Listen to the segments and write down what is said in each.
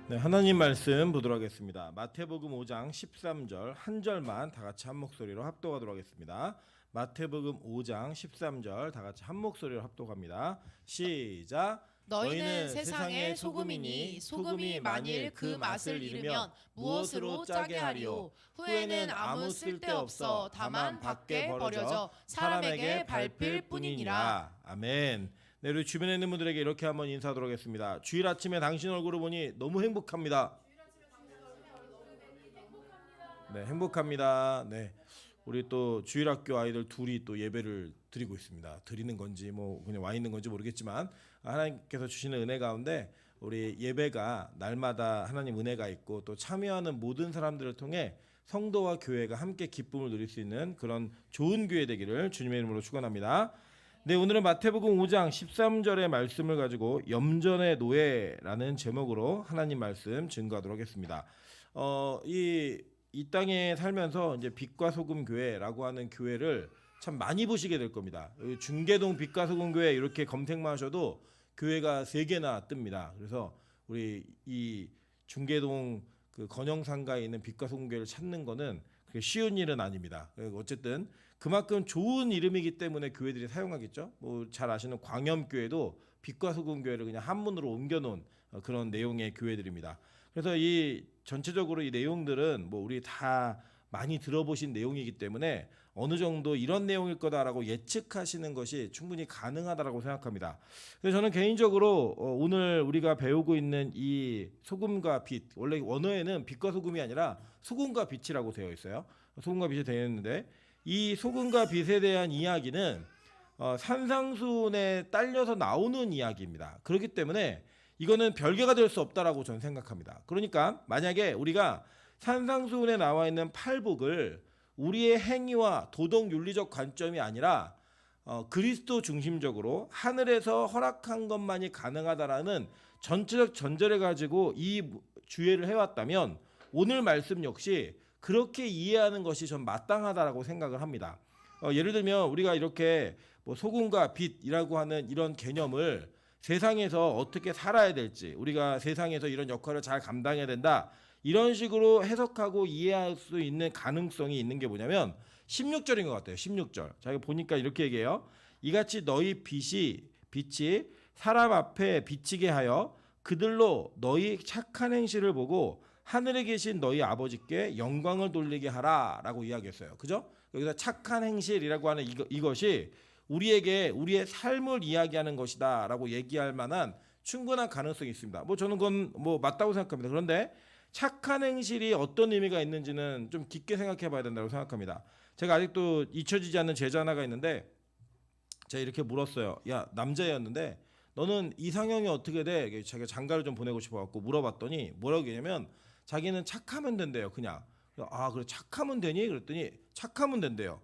네, 하나님 말씀 보도록 하겠습니다. 마태복음 5장 13절 한 절만 다 같이 한 목소리로 합독하도록 하겠습니다. 마태복음 5장 13절 다 같이 한 목소리로 합독합니다. 시작. 너희는 세상의 소금이니 소금이 만일 그 맛을 잃으면 무엇으로 짜게 하리요? 후에는 아무 쓸데없어 다만 밖에 버려져 사람에게 밟힐 뿐이니라. 아멘. 네, 우리 주변에 있는 분들에게 이렇게 한번 인사하도록 하겠습니다. 주일 아침에 당신 얼굴을 보니 너무 행복합니다. 네, 행복합니다. 네, 우리 또 주일학교 아이들 둘이 또 예배를 드리고 있습니다. 드리는 건지 뭐 그냥 와 있는 건지 모르겠지만 하나님께서 주시는 은혜 가운데 우리 예배가 날마다 하나님 은혜가 있고 또 참여하는 모든 사람들을 통해 성도와 교회가 함께 기쁨을 누릴 수 있는 그런 좋은 교회 되기를 주님의 이름으로 축원합니다. 네, 오늘은 마태복음 5장 13절의 말씀을 가지고 염전의 노예라는 제목으로 하나님 말씀 증거하도록 하겠습니다. 이 땅에 살면서 이제 빛과 소금 교회라고 하는 교회를 참 많이 보시게 될 겁니다. 중계동 빛과 소금 교회 이렇게 검색만 하셔도 교회가 3개나 뜹니다. 그래서 우리 이 중계동 그 건영상가에 있는 빛과 소금 교회를 찾는 거는 그게 쉬운 일은 아닙니다. 어쨌든 그만큼 좋은 이름이기 때문에 교회들이 사용하겠죠. 뭐 잘 아시는 광염교회도 빛과 소금 교회를 그냥 한문으로 옮겨놓은 그런 내용의 교회들입니다. 그래서 이 전체적으로 이 내용들은 뭐 우리 다 많이 들어보신 내용이기 때문에 어느 정도 이런 내용일 거다라고 예측하시는 것이 충분히 가능하다라고 생각합니다. 그래서 저는 개인적으로 오늘 우리가 배우고 있는 이 소금과 빛, 원래 원어에는 빛과 소금이 아니라 소금과 빛이라고 되어 있어요. 소금과 빛이 되어 있는데 이 소금과 빛에 대한 이야기는 산상수훈에 딸려서 나오는 이야기입니다. 그렇기 때문에 이거는 별개가 될 수 없다라고 저는 생각합니다. 그러니까 만약에 우리가 산상수훈에 나와 있는 팔복을 우리의 행위와 도덕 윤리적 관점이 아니라 그리스도 중심적으로 하늘에서 허락한 것만이 가능하다라는 전체적 전제를 가지고 이 주의를 해왔다면 오늘 말씀 역시 그렇게 이해하는 것이 전 마땅하다라고 생각을 합니다. 예를 들면 우리가 이렇게 뭐 소금과 빛이라고 하는 이런 개념을 세상에서 어떻게 살아야 될지, 우리가 세상에서 이런 역할을 잘 감당해야 된다, 이런 식으로 해석하고 이해할 수 있는 가능성이 있는 게 뭐냐면 16절인 것 같아요. 16절. 자기가 보니까 이렇게 얘기해요. 이같이 너희 빛이 사람 앞에 비치게 하여 그들로 너희 착한 행실을 보고 하늘에 계신 너희 아버지께 영광을 돌리게 하라 라고 이야기했어요. 그죠? 여기서 착한 행실이라고 하는 이것이 우리에게 우리의 삶을 이야기하는 것이다 라고 얘기할 만한 충분한 가능성이 있습니다. 뭐 저는 그건 뭐 맞다고 생각합니다. 그런데 착한 행실이 어떤 의미가 있는지는 좀 깊게 생각해 봐야 된다고 생각합니다. 제가 아직도 잊혀지지 않는 제자 하나가 있는데 제가 이렇게 물었어요. 야, 남자였는데 너는 이상형이 어떻게 돼? 자기가 장가를 좀 보내고 싶어갖고 물어봤더니 뭐라고 얘기냐면 자기는 착하면 된대요. 그냥. 아, 그래 착하면 되니? 그랬더니 착하면 된대요.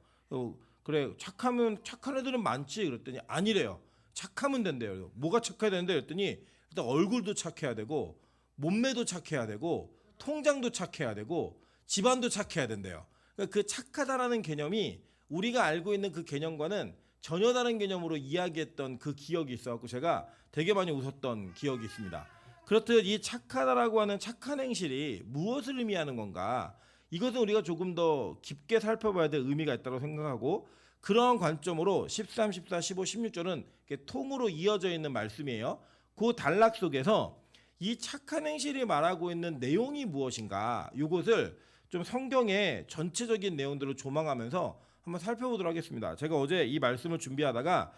그래 착한 애들은 많지. 그랬더니 아니래요. 착하면 된대요. 뭐가 착해야 되는데 그랬더니 일단 얼굴도 착해야 되고 몸매도 착해야 되고 통장도 착해야 되고 집안도 착해야 된대요. 그러니까 그 착하다라는 개념이 우리가 알고 있는 그 개념과는 전혀 다른 개념으로 이야기했던 그 기억이 있어갖고 제가 되게 많이 웃었던 기억이 있습니다. 그렇듯 이 착하다라고 하는 착한 행실이 무엇을 의미하는 건가? 이것은 우리가 조금 더 깊게 살펴봐야 될 의미가 있다고 생각하고 그런 관점으로 13, 14, 15, 16절은 통으로 이어져 있는 말씀이에요. 그 단락 속에서 이 착한 행실이 말하고 있는 내용이 무엇인가? 이것을 좀 성경의 전체적인 내용들을 조망하면서 한번 살펴보도록 하겠습니다. 제가 어제 이 말씀을 준비하다가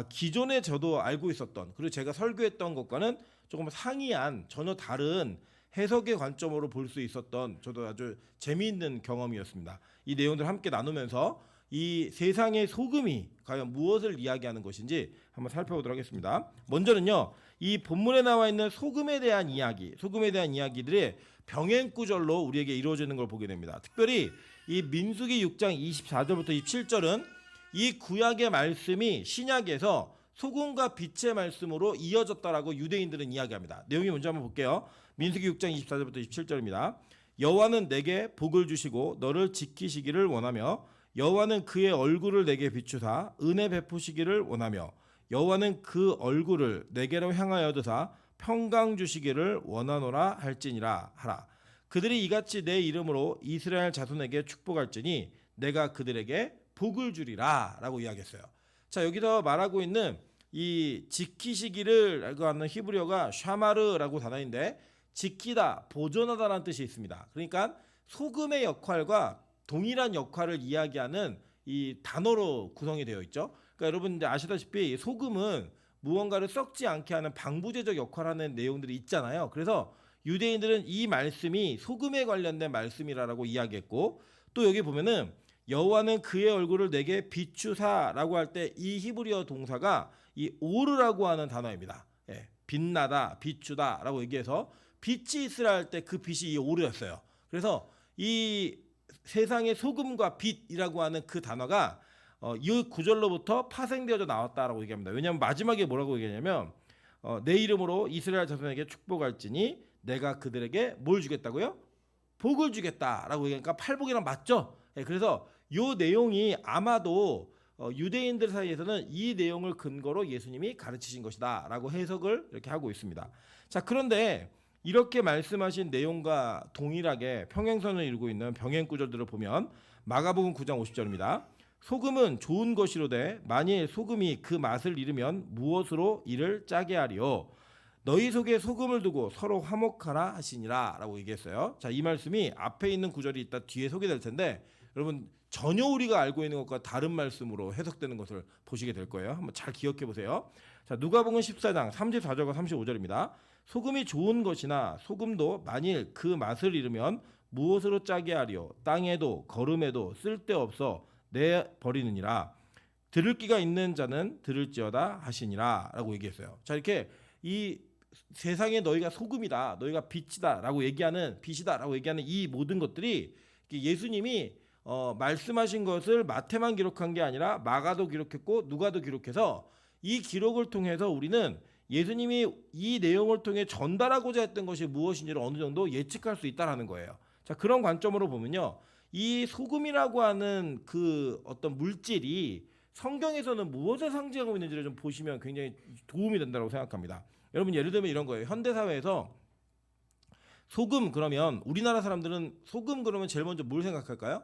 기존에 저도 알고 있었던 그리고 제가 설교했던 것과는 조금 상이한 전혀 다른 해석의 관점으로 볼 수 있었던 저도 아주 재미있는 경험이었습니다. 이 내용들을 함께 나누면서 이 세상의 소금이 과연 무엇을 이야기하는 것인지 한번 살펴보도록 하겠습니다. 먼저는요, 이 본문에 나와 있는 소금에 대한 이야기들이 병행구절로 우리에게 이루어지는 걸 보게 됩니다. 특별히 이 민수기 6장 24절부터 27절은 이 구약의 말씀이 신약에서 소금과 빛의 말씀으로 이어졌다라고 유대인들은 이야기합니다. 내용이 먼저 한번 볼게요. 민수기 6장 24절부터 27절입니다. 여호와는 내게 복을 주시고 너를 지키시기를 원하며 여호와는 그의 얼굴을 내게 비추사 은혜 베푸시기를 원하며 여호와는 그 얼굴을 내게로 향하여 드사 평강 주시기를 원하노라 할지니라 하라. 그들이 이같이 내 이름으로 이스라엘 자손에게 축복할지니 내가 그들에게 복을 주리라라고 이야기했어요. 자, 여기서 말하고 있는 이 지키시기를라고 하는 히브리어가 샤마르라고 단어인데 지키다, 보존하다라는 뜻이 있습니다. 그러니까 소금의 역할과 동일한 역할을 이야기하는 이 단어로 구성이 되어 있죠. 그러니까 여러분 이제 아시다시피 소금은 무언가를 썩지 않게 하는 방부제적 역할을 하는 내용들이 있잖아요. 그래서 유대인들은 이 말씀이 소금에 관련된 말씀이라고 이야기했고, 또 여기 보면은 여호와는 그의 얼굴을 내게 비추사라고 할 때 이 히브리어 동사가 이 오르라고 하는 단어입니다. 예, 빛나다, 비추다라고 얘기해서 빛이 있으라 할 때 그 빛이 이 오르였어요. 그래서 이 세상의 소금과 빛이라고 하는 그 단어가 이 구절로부터 파생되어져 나왔다라고 얘기합니다. 왜냐하면 마지막에 뭐라고 얘기하냐면 내 이름으로 이스라엘 자손에게 축복할지니 내가 그들에게 뭘 주겠다고요? 복을 주겠다라고 얘기하니까 팔복이랑 맞죠? 예, 그래서 이 내용이 아마도 유대인들 사이에서는 이 내용을 근거로 예수님이 가르치신 것이다라고 해석을 이렇게 하고 있습니다. 자, 그런데 이렇게 말씀하신 내용과 동일하게 평행선을 이루고 있는 병행 구절들을 보면 마가복음 9장 50절입니다. 소금은 좋은 것이로되 만일 소금이 그 맛을 잃으면 무엇으로 이를 짜게 하리요? 너희 속에 소금을 두고 서로 화목하라 하시니라 라고 얘기했어요. 자, 이 말씀이 앞에 있는 구절이 이따 뒤에 소개될 텐데 여러분 전혀 우리가 알고 있는 것과 다른 말씀으로 해석되는 것을 보시게 될 거예요. 한번 잘 기억해 보세요. 자, 누가복음 14장 34절과 35절입니다. 소금이 좋은 것이나 소금도 만일 그 맛을 잃으면 무엇으로 짜게 하리요? 땅에도 거름에도 쓸데없어 내버리느니라. 들을 귀가 있는 자는 들을지어다 하시니라 라고 얘기했어요. 자, 이렇게 이 세상에 너희가 소금이다, 너희가 빛이다라고 얘기하는 빛이다라고 얘기하는 이 모든 것들이 예수님이 말씀하신 것을 마태만 기록한 게 아니라 마가도 기록했고 누가도 기록해서 이 기록을 통해서 우리는 예수님이 이 내용을 통해 전달하고자 했던 것이 무엇인지를 어느 정도 예측할 수 있다라는 거예요. 자, 그런 관점으로 보면요, 이 소금이라고 하는 그 어떤 물질이 성경에서는 무엇을 상징하고 있는지를 좀 보시면 굉장히 도움이 된다고 생각합니다. 여러분 예를 들면 이런 거예요. 현대 사회에서 소금 그러면 우리나라 사람들은 소금 그러면 제일 먼저 뭘 생각할까요?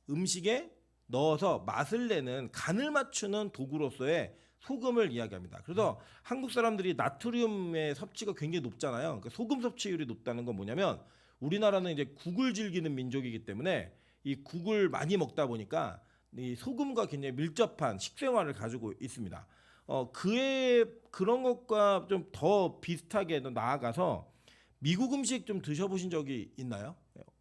음식에 넣어서 맛을 내는 간을 맞추는 도구로서의 소금을 이야기합니다. 그래서 한국 사람들이 나트륨의 섭취가 굉장히 높잖아요. 그러니까 소금 섭취율이 높다는 건 뭐냐면 우리나라는 이제 국을 즐기는 민족이기 때문에 이 국을 많이 먹다 보니까 이 소금과 굉장히 밀접한 식생활을 가지고 있습니다. 그런 것과 좀 더 비슷하게 나아가서 미국 음식 좀 드셔보신 적이 있나요?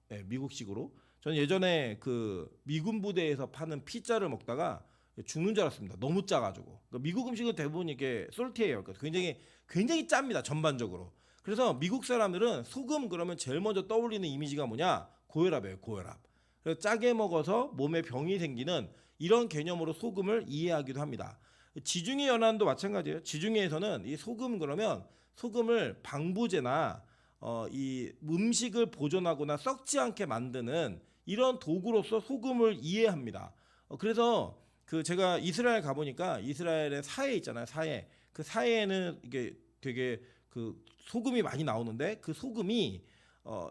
네, 미국식으로. 저는 예전에 그 미군 부대에서 파는 피자를 먹다가 죽는 줄 알았습니다. 너무 짜가지고. 그러니까 미국 음식은 대부분 이게 솔티예요. 그러니까 굉장히 짭니다. 전반적으로. 그래서 미국 사람들은 소금 그러면 제일 먼저 떠올리는 이미지가 뭐냐? 고혈압이에요. 고혈압. 그래서 짜게 먹어서 몸에 병이 생기는 이런 개념으로 소금을 이해하기도 합니다. 지중해 연안도 마찬가지예요. 지중해에서는 이 소금 그러면 소금을 방부제나 이 음식을 보존하거나 썩지 않게 만드는 이런 도구로서 소금을 이해합니다. 그래서 그 제가 이스라엘 가보니까 이스라엘의 사해 있잖아요. 사해. 그 사해에는 이게 되게 그 소금이 많이 나오는데 그 소금이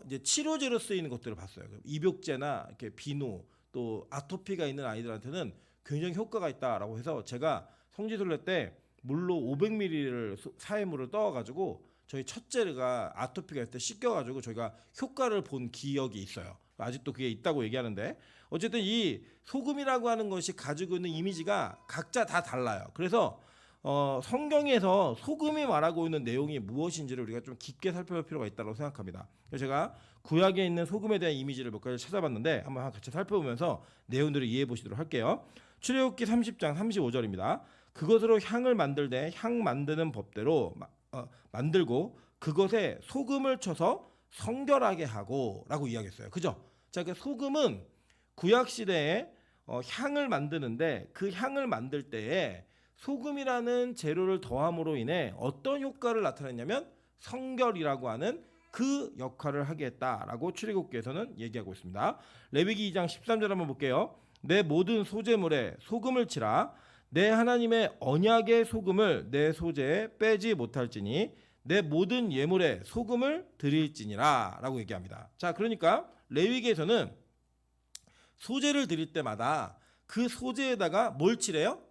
이제 치료제로 쓰이는 것들을 봤어요. 입욕제나 이렇게 비누 또 아토피가 있는 아이들한테는 굉장히 효과가 있다라고 해서 제가 성지순례 때 물로 500ml를 사해물을 떠가지고 저희 첫째가 아토피가 있을 때 씻겨가지고 저희가 효과를 본 기억이 있어요. 아직도 그게 있다고 얘기하는데 어쨌든 이 소금이라고 하는 것이 가지고 있는 이미지가 각자 다 달라요. 그래서 성경에서 소금이 말하고 있는 내용이 무엇인지를 우리가 좀 깊게 살펴볼 필요가 있다고 생각합니다. 그래서 제가 구약에 있는 소금에 대한 이미지를 몇 가지 찾아봤는데 한번 같이 살펴보면서 내용들을 이해해 보시도록 할게요. 출애굽기 30장 35절입니다. 그것으로 향을 만들되 향 만드는 법대로 만들고 그것에 소금을 쳐서 성결하게 하고 라고 이야기했어요. 그죠? 자, 그 소금은 구약 시대에 향을 만드는데 그 향을 만들 때에 소금이라는 재료를 더함으로 인해 어떤 효과를 나타냈냐면 성결이라고 하는 그 역할을 하게 했다라고 출애굽기에서는 얘기하고 있습니다. 레위기 2장 13절 한번 볼게요. 내 모든 소재물에 소금을 치라. 내 하나님의 언약의 소금을 내 소재에 빼지 못할지니 내 모든 예물에 소금을 드릴지니라 라고 얘기합니다. 자, 그러니까 레위기에서는 소제를 드릴 때마다 그 소제에다가 뭘 칠해요?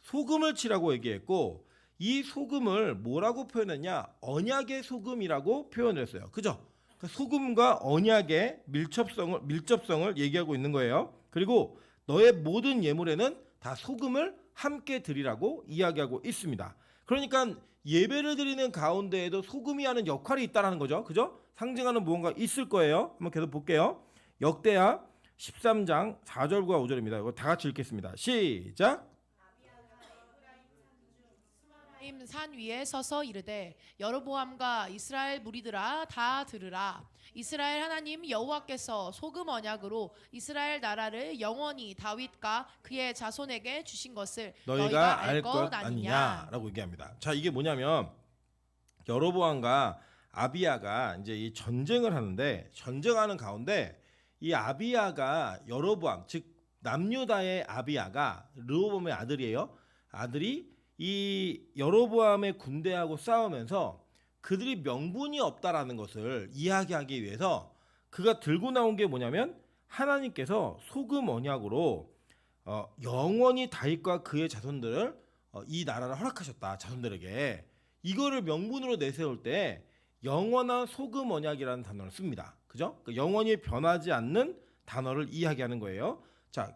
소금을 칠하고 얘기했고, 이 소금을 뭐라고 표현했냐? 언약의 소금이라고 표현을 했어요. 그죠? 그 소금과 언약의 밀접성을 얘기하고 있는 거예요. 그리고 너의 모든 예물에는 다 소금을 함께 드리라고 이야기하고 있습니다. 그러니까 예배를 드리는 가운데에도 소금이 하는 역할이 있다는 거죠. 그죠? 상징하는 무언가 있을 거예요. 한번 계속 볼게요. 역대하 13장 4절과 5절입니다. 이거 다 같이 읽겠습니다. 시작. 에프라임 산 위에 서서 이르되 여로보암과 이스라엘 무리들아 다 들으라. 이스라엘 하나님 여호와께서 소금 언약으로 이스라엘 나라를 영원히 다윗과 그의 자손에게 주신 것을 너희가 알 것 아니냐라고 얘기합니다. 자, 이게 뭐냐면 여로보암과 아비야가 이제 이 전쟁을 하는데, 전쟁하는 가운데 이 아비야가 여로보암, 즉 남유다의 아비야가 르호보암의 아들이에요. 아들이 이 여로보암의 군대하고 싸우면서 그들이 명분이 없다라는 것을 이야기하기 위해서 그가 들고 나온 게 뭐냐면, 하나님께서 소금 언약으로 영원히 다윗과 그의 자손들을 이 나라를 허락하셨다. 자손들에게 이거를 명분으로 내세울 때 영원한 소금 언약이라는 단어를 씁니다. 그죠? 영원히 변하지 않는 단어를 이야기하는 거예요. 자,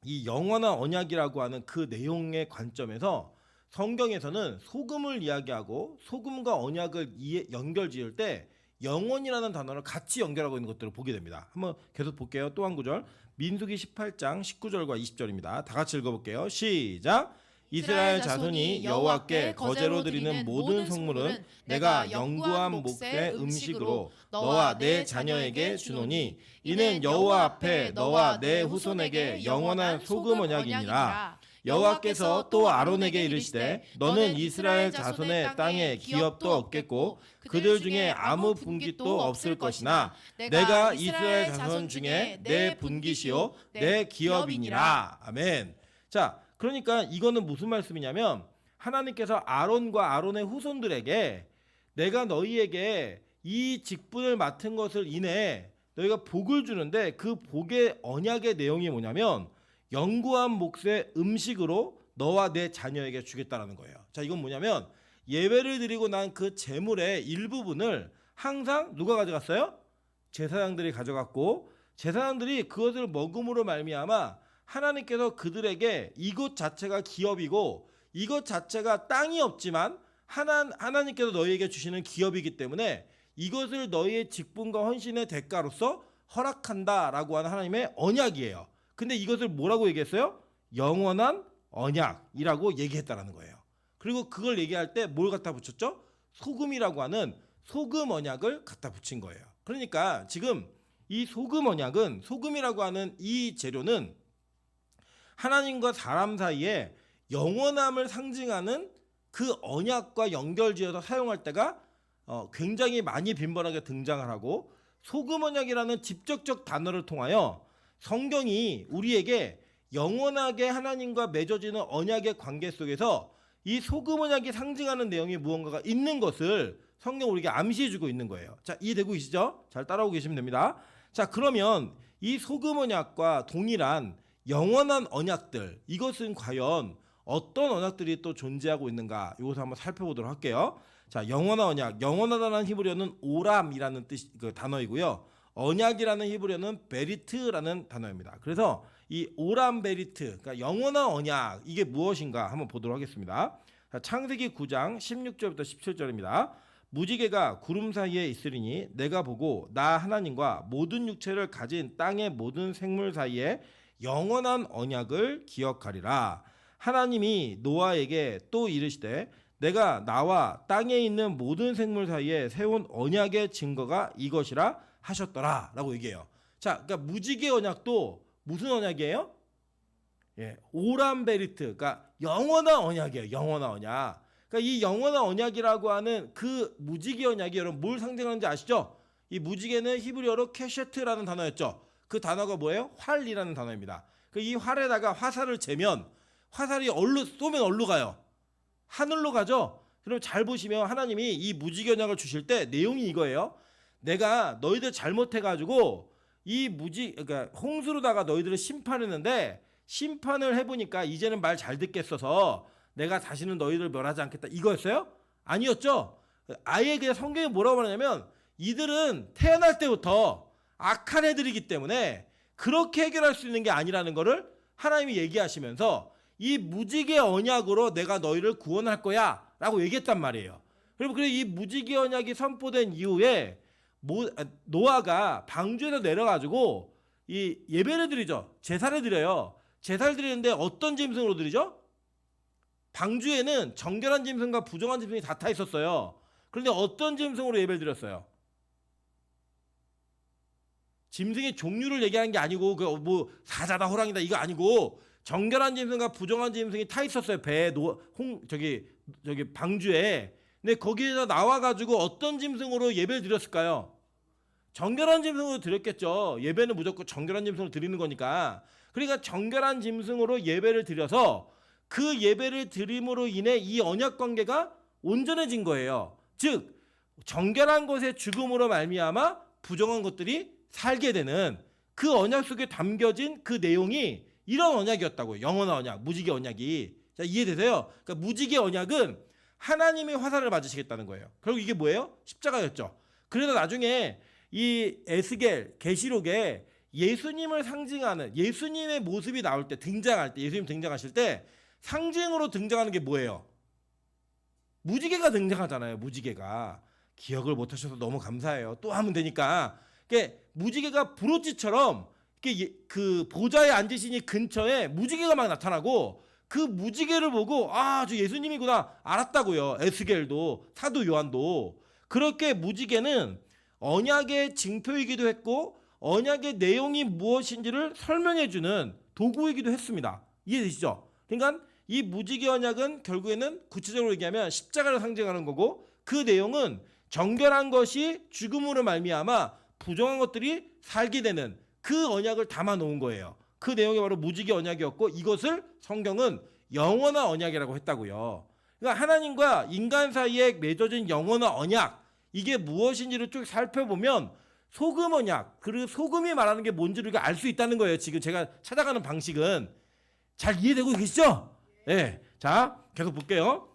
이 영원한 언약이라고 하는 그 내용의 관점에서 성경에서는 소금을 이야기하고 소금과 언약을 연결 지을 때 영원이라는 단어를 같이 연결하고 있는 것들을 보게 됩니다. 한번 계속 볼게요. 또 한 구절. 민수기 18장 19절과 20절입니다. 다 같이 읽어볼게요. 시작. 이스라엘 자손이 여호와께 거제로 드리는 모든 성물은 내가 영구한 몫의 음식으로 너와 내 자녀에게 주노니 이는 여호와 앞에 너와 내 후손에게 영원한 소금 언약이니라. 여호와께서 또 아론에게 이르시되 너는 이스라엘 자손의 땅에 기업도 얻겠고 그들 중에 아무 분깃도 없을 것이나 내가 이스라엘 자손 중에 내 분깃이요 내 기업이니라. 아멘. 자, 그러니까 이거는 무슨 말씀이냐면, 하나님께서 아론과 아론의 후손들에게 내가 너희에게 이 직분을 맡은 것을 인해 너희가 복을 주는데, 그 복의 언약의 내용이 뭐냐면 영구한 몫의 음식으로 너와 내 자녀에게 주겠다라는 거예요. 자, 이건 뭐냐면 예배를 드리고 난 그 제물의 일부분을 항상 누가 가져갔어요? 제사장들이 가져갔고, 제사장들이 그것을 먹음으로 말미암아 하나님께서 그들에게 이곳 자체가 기업이고 이것 자체가 땅이 없지만 하나님께서 너희에게 주시는 기업이기 때문에 이것을 너희의 직분과 헌신의 대가로서 허락한다라고 하는 하나님의 언약이에요. 근데 이것을 뭐라고 얘기했어요? 영원한 언약이라고 얘기했다라는 거예요. 그리고 그걸 얘기할 때 뭘 갖다 붙였죠? 소금이라고 하는 소금 언약을 갖다 붙인 거예요. 그러니까 지금 이 소금 언약은, 소금이라고 하는 이 재료는 하나님과 사람 사이에 영원함을 상징하는 그 언약과 연결지어서 사용할 때가 굉장히 많이 빈번하게 등장을 하고, 소금 언약이라는 직접적 단어를 통하여 성경이 우리에게 영원하게 하나님과 맺어지는 언약의 관계 속에서 이 소금 언약이 상징하는 내용이 무언가가 있는 것을 성경 우리에게 암시해주고 있는 거예요. 자, 이해되고 계시죠? 잘 따라오고 계시면 됩니다. 자, 그러면 이 소금 언약과 동일한 영원한 언약들, 이것은 과연 어떤 언약들이 또 존재하고 있는가, 이것을 한번 살펴보도록 할게요. 자, 영원한 언약, 영원하다는 히브리어는 오람이라는 뜻, 그 단어이고요. 언약이라는 히브리어는 베리트라는 단어입니다. 그래서 이 오람 베리트, 그러니까 영원한 언약, 이게 무엇인가 한번 보도록 하겠습니다. 자, 창세기 9장 16절부터 17절입니다. 무지개가 구름 사이에 있으리니 내가 보고 나 하나님과 모든 육체를 가진 땅의 모든 생물 사이에 영원한 언약을 기억하리라. 하나님이 노아에게 또 이르시되 내가 나와 땅에 있는 모든 생물 사이에 세운 언약의 증거가 이것이라 하셨더라 라고 얘기해요. 자, 그러니까 무지개 언약도 무슨 언약이에요? 예, 오람베리트, 그러니까 영원한 언약이에요. 영원한 언약. 그러니까 이 영원한 언약이라고 하는 그 무지개 언약이 여러분 뭘 상징하는지 아시죠? 이 무지개는 히브리어로 케셰트라는 단어였죠. 그 단어가 뭐예요? 활이라는 단어입니다. 이 활에다가 화살을 재면 화살이 쏘면 어디로 가요? 하늘로 가죠. 그럼 잘 보시면 하나님이 이 무지개 언약을 주실 때 내용이 이거예요. 내가 너희들 잘못해가지고 그러니까 홍수로다가 너희들을 심판했는데 심판을 해보니까 이제는 말 잘 듣겠어서 내가 다시는 너희들 멸하지 않겠다 이거였어요? 아니었죠. 아예 그냥 성경이 뭐라고 말하냐면 이들은 태어날 때부터 악한 애들이기 때문에 그렇게 해결할 수 있는 게 아니라는 거를 하나님이 얘기하시면서 이 무지개 언약으로 내가 너희를 구원할 거야 라고 얘기했단 말이에요. 그리고 이 무지개 언약이 선포된 이후에 노아가 방주에서 내려가지고 이 예배를 드리죠. 제사를 드려요. 제사를 드리는데 어떤 짐승으로 드리죠? 방주에는 정결한 짐승과 부정한 짐승이 다 타 있었어요. 그런데 어떤 짐승으로 예배를 드렸어요? 짐승의 종류를 얘기하는 게 아니고 뭐 사자다 호랑이다 이거 아니고 정결한 짐승과 부정한 짐승이 타 있었어요. 저기 방주에. 근데 거기에서 나와가지고 어떤 짐승으로 예배를 드렸을까요? 정결한 짐승으로 드렸겠죠. 예배는 무조건 정결한 짐승으로 드리는 거니까. 그러니까 정결한 짐승으로 예배를 드려서 그 예배를 드림으로 인해 이 언약 관계가 온전해진 거예요. 즉 정결한 것의 죽음으로 말미암아 부정한 것들이 살게 되는 그 언약 속에 담겨진 그 내용이 이런 언약이었다고요. 영원한 언약, 무지개 언약이. 자, 이해되세요? 그러니까 무지개 언약은 하나님의 화살을 맞으시겠다는 거예요. 결국 이게 뭐예요? 십자가였죠. 그래서 나중에 이 에스겔 계시록에 예수님을 상징하는 예수님의 모습이 나올 때 등장할 때 예수님 등장하실 때 상징으로 등장하는 게 뭐예요? 무지개가 등장하잖아요. 무지개가. 기억을 못 하셔서 너무 감사해요. 또 하면 되니까. 무지개가 브로치처럼 그 보좌에 앉으신 이 근처에 무지개가 막 나타나고 그 무지개를 보고 저 예수님이구나 알았다고요. 에스겔도 사도 요한도. 그렇게 무지개는 언약의 징표이기도 했고 언약의 내용이 무엇인지를 설명해주는 도구이기도 했습니다. 이해되시죠? 그러니까 이 무지개 언약은 결국에는 구체적으로 얘기하면 십자가를 상징하는 거고 그 내용은 정결한 것이 죽음으로 말미암아 부정한 것들이 살게 되는 그 언약을 담아 놓은 거예요. 그 내용이 바로 무지개 언약이었고 이것을 성경은 영원한 언약이라고 했다고요. 그러니까 하나님과 인간 사이에 맺어진 영원한 언약 이게 무엇인지를 쭉 살펴보면 소금 언약 그리고 소금이 말하는 게 뭔지를 알 수 있다는 거예요. 지금 제가 찾아가는 방식은 잘 이해되고 계시죠? 네. 자 계속 볼게요.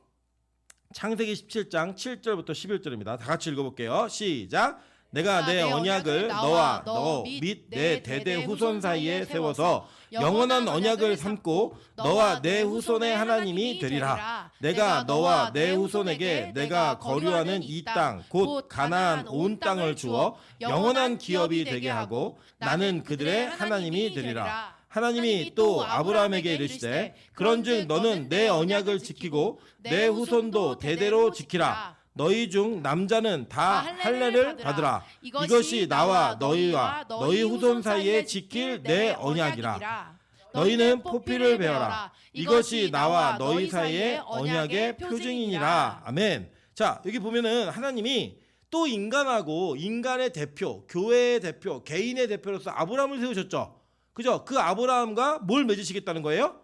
창세기 17장 7절부터 11절입니다. 다 같이 읽어볼게요. 시작. 내가 내 언약을 너와 너 및 내 대대 후손 사이에 세워서 영원한 언약을 삼고 너와 내 후손의 하나님이 되리라. 내가 너와 내 후손에게 내가 거류하는 이 땅 곧 가나안 온 땅을 주어 영원한 기업이 되게 하고 나는 그들의 하나님이 되리라. 하나님이 또 아브라함에게 이르시되 그런즉 너는 내 언약을 지키고 내 후손도 대대로 지키라. 너희 중 남자는 다 할례를 받으라. 이것이 나와 너희와 너희 후손 사이에 지킬 내 언약이라. 너희는 포피를 베어라. 이것이 나와 너희 사이의 언약의 표징이니라. 아멘. 자 여기 보면은 하나님이 또 인간하고 인간의 대표, 교회의 대표, 개인의 대표로서 아브라함을 세우셨죠. 그죠? 그 아브라함과 뭘 맺으시겠다는 거예요?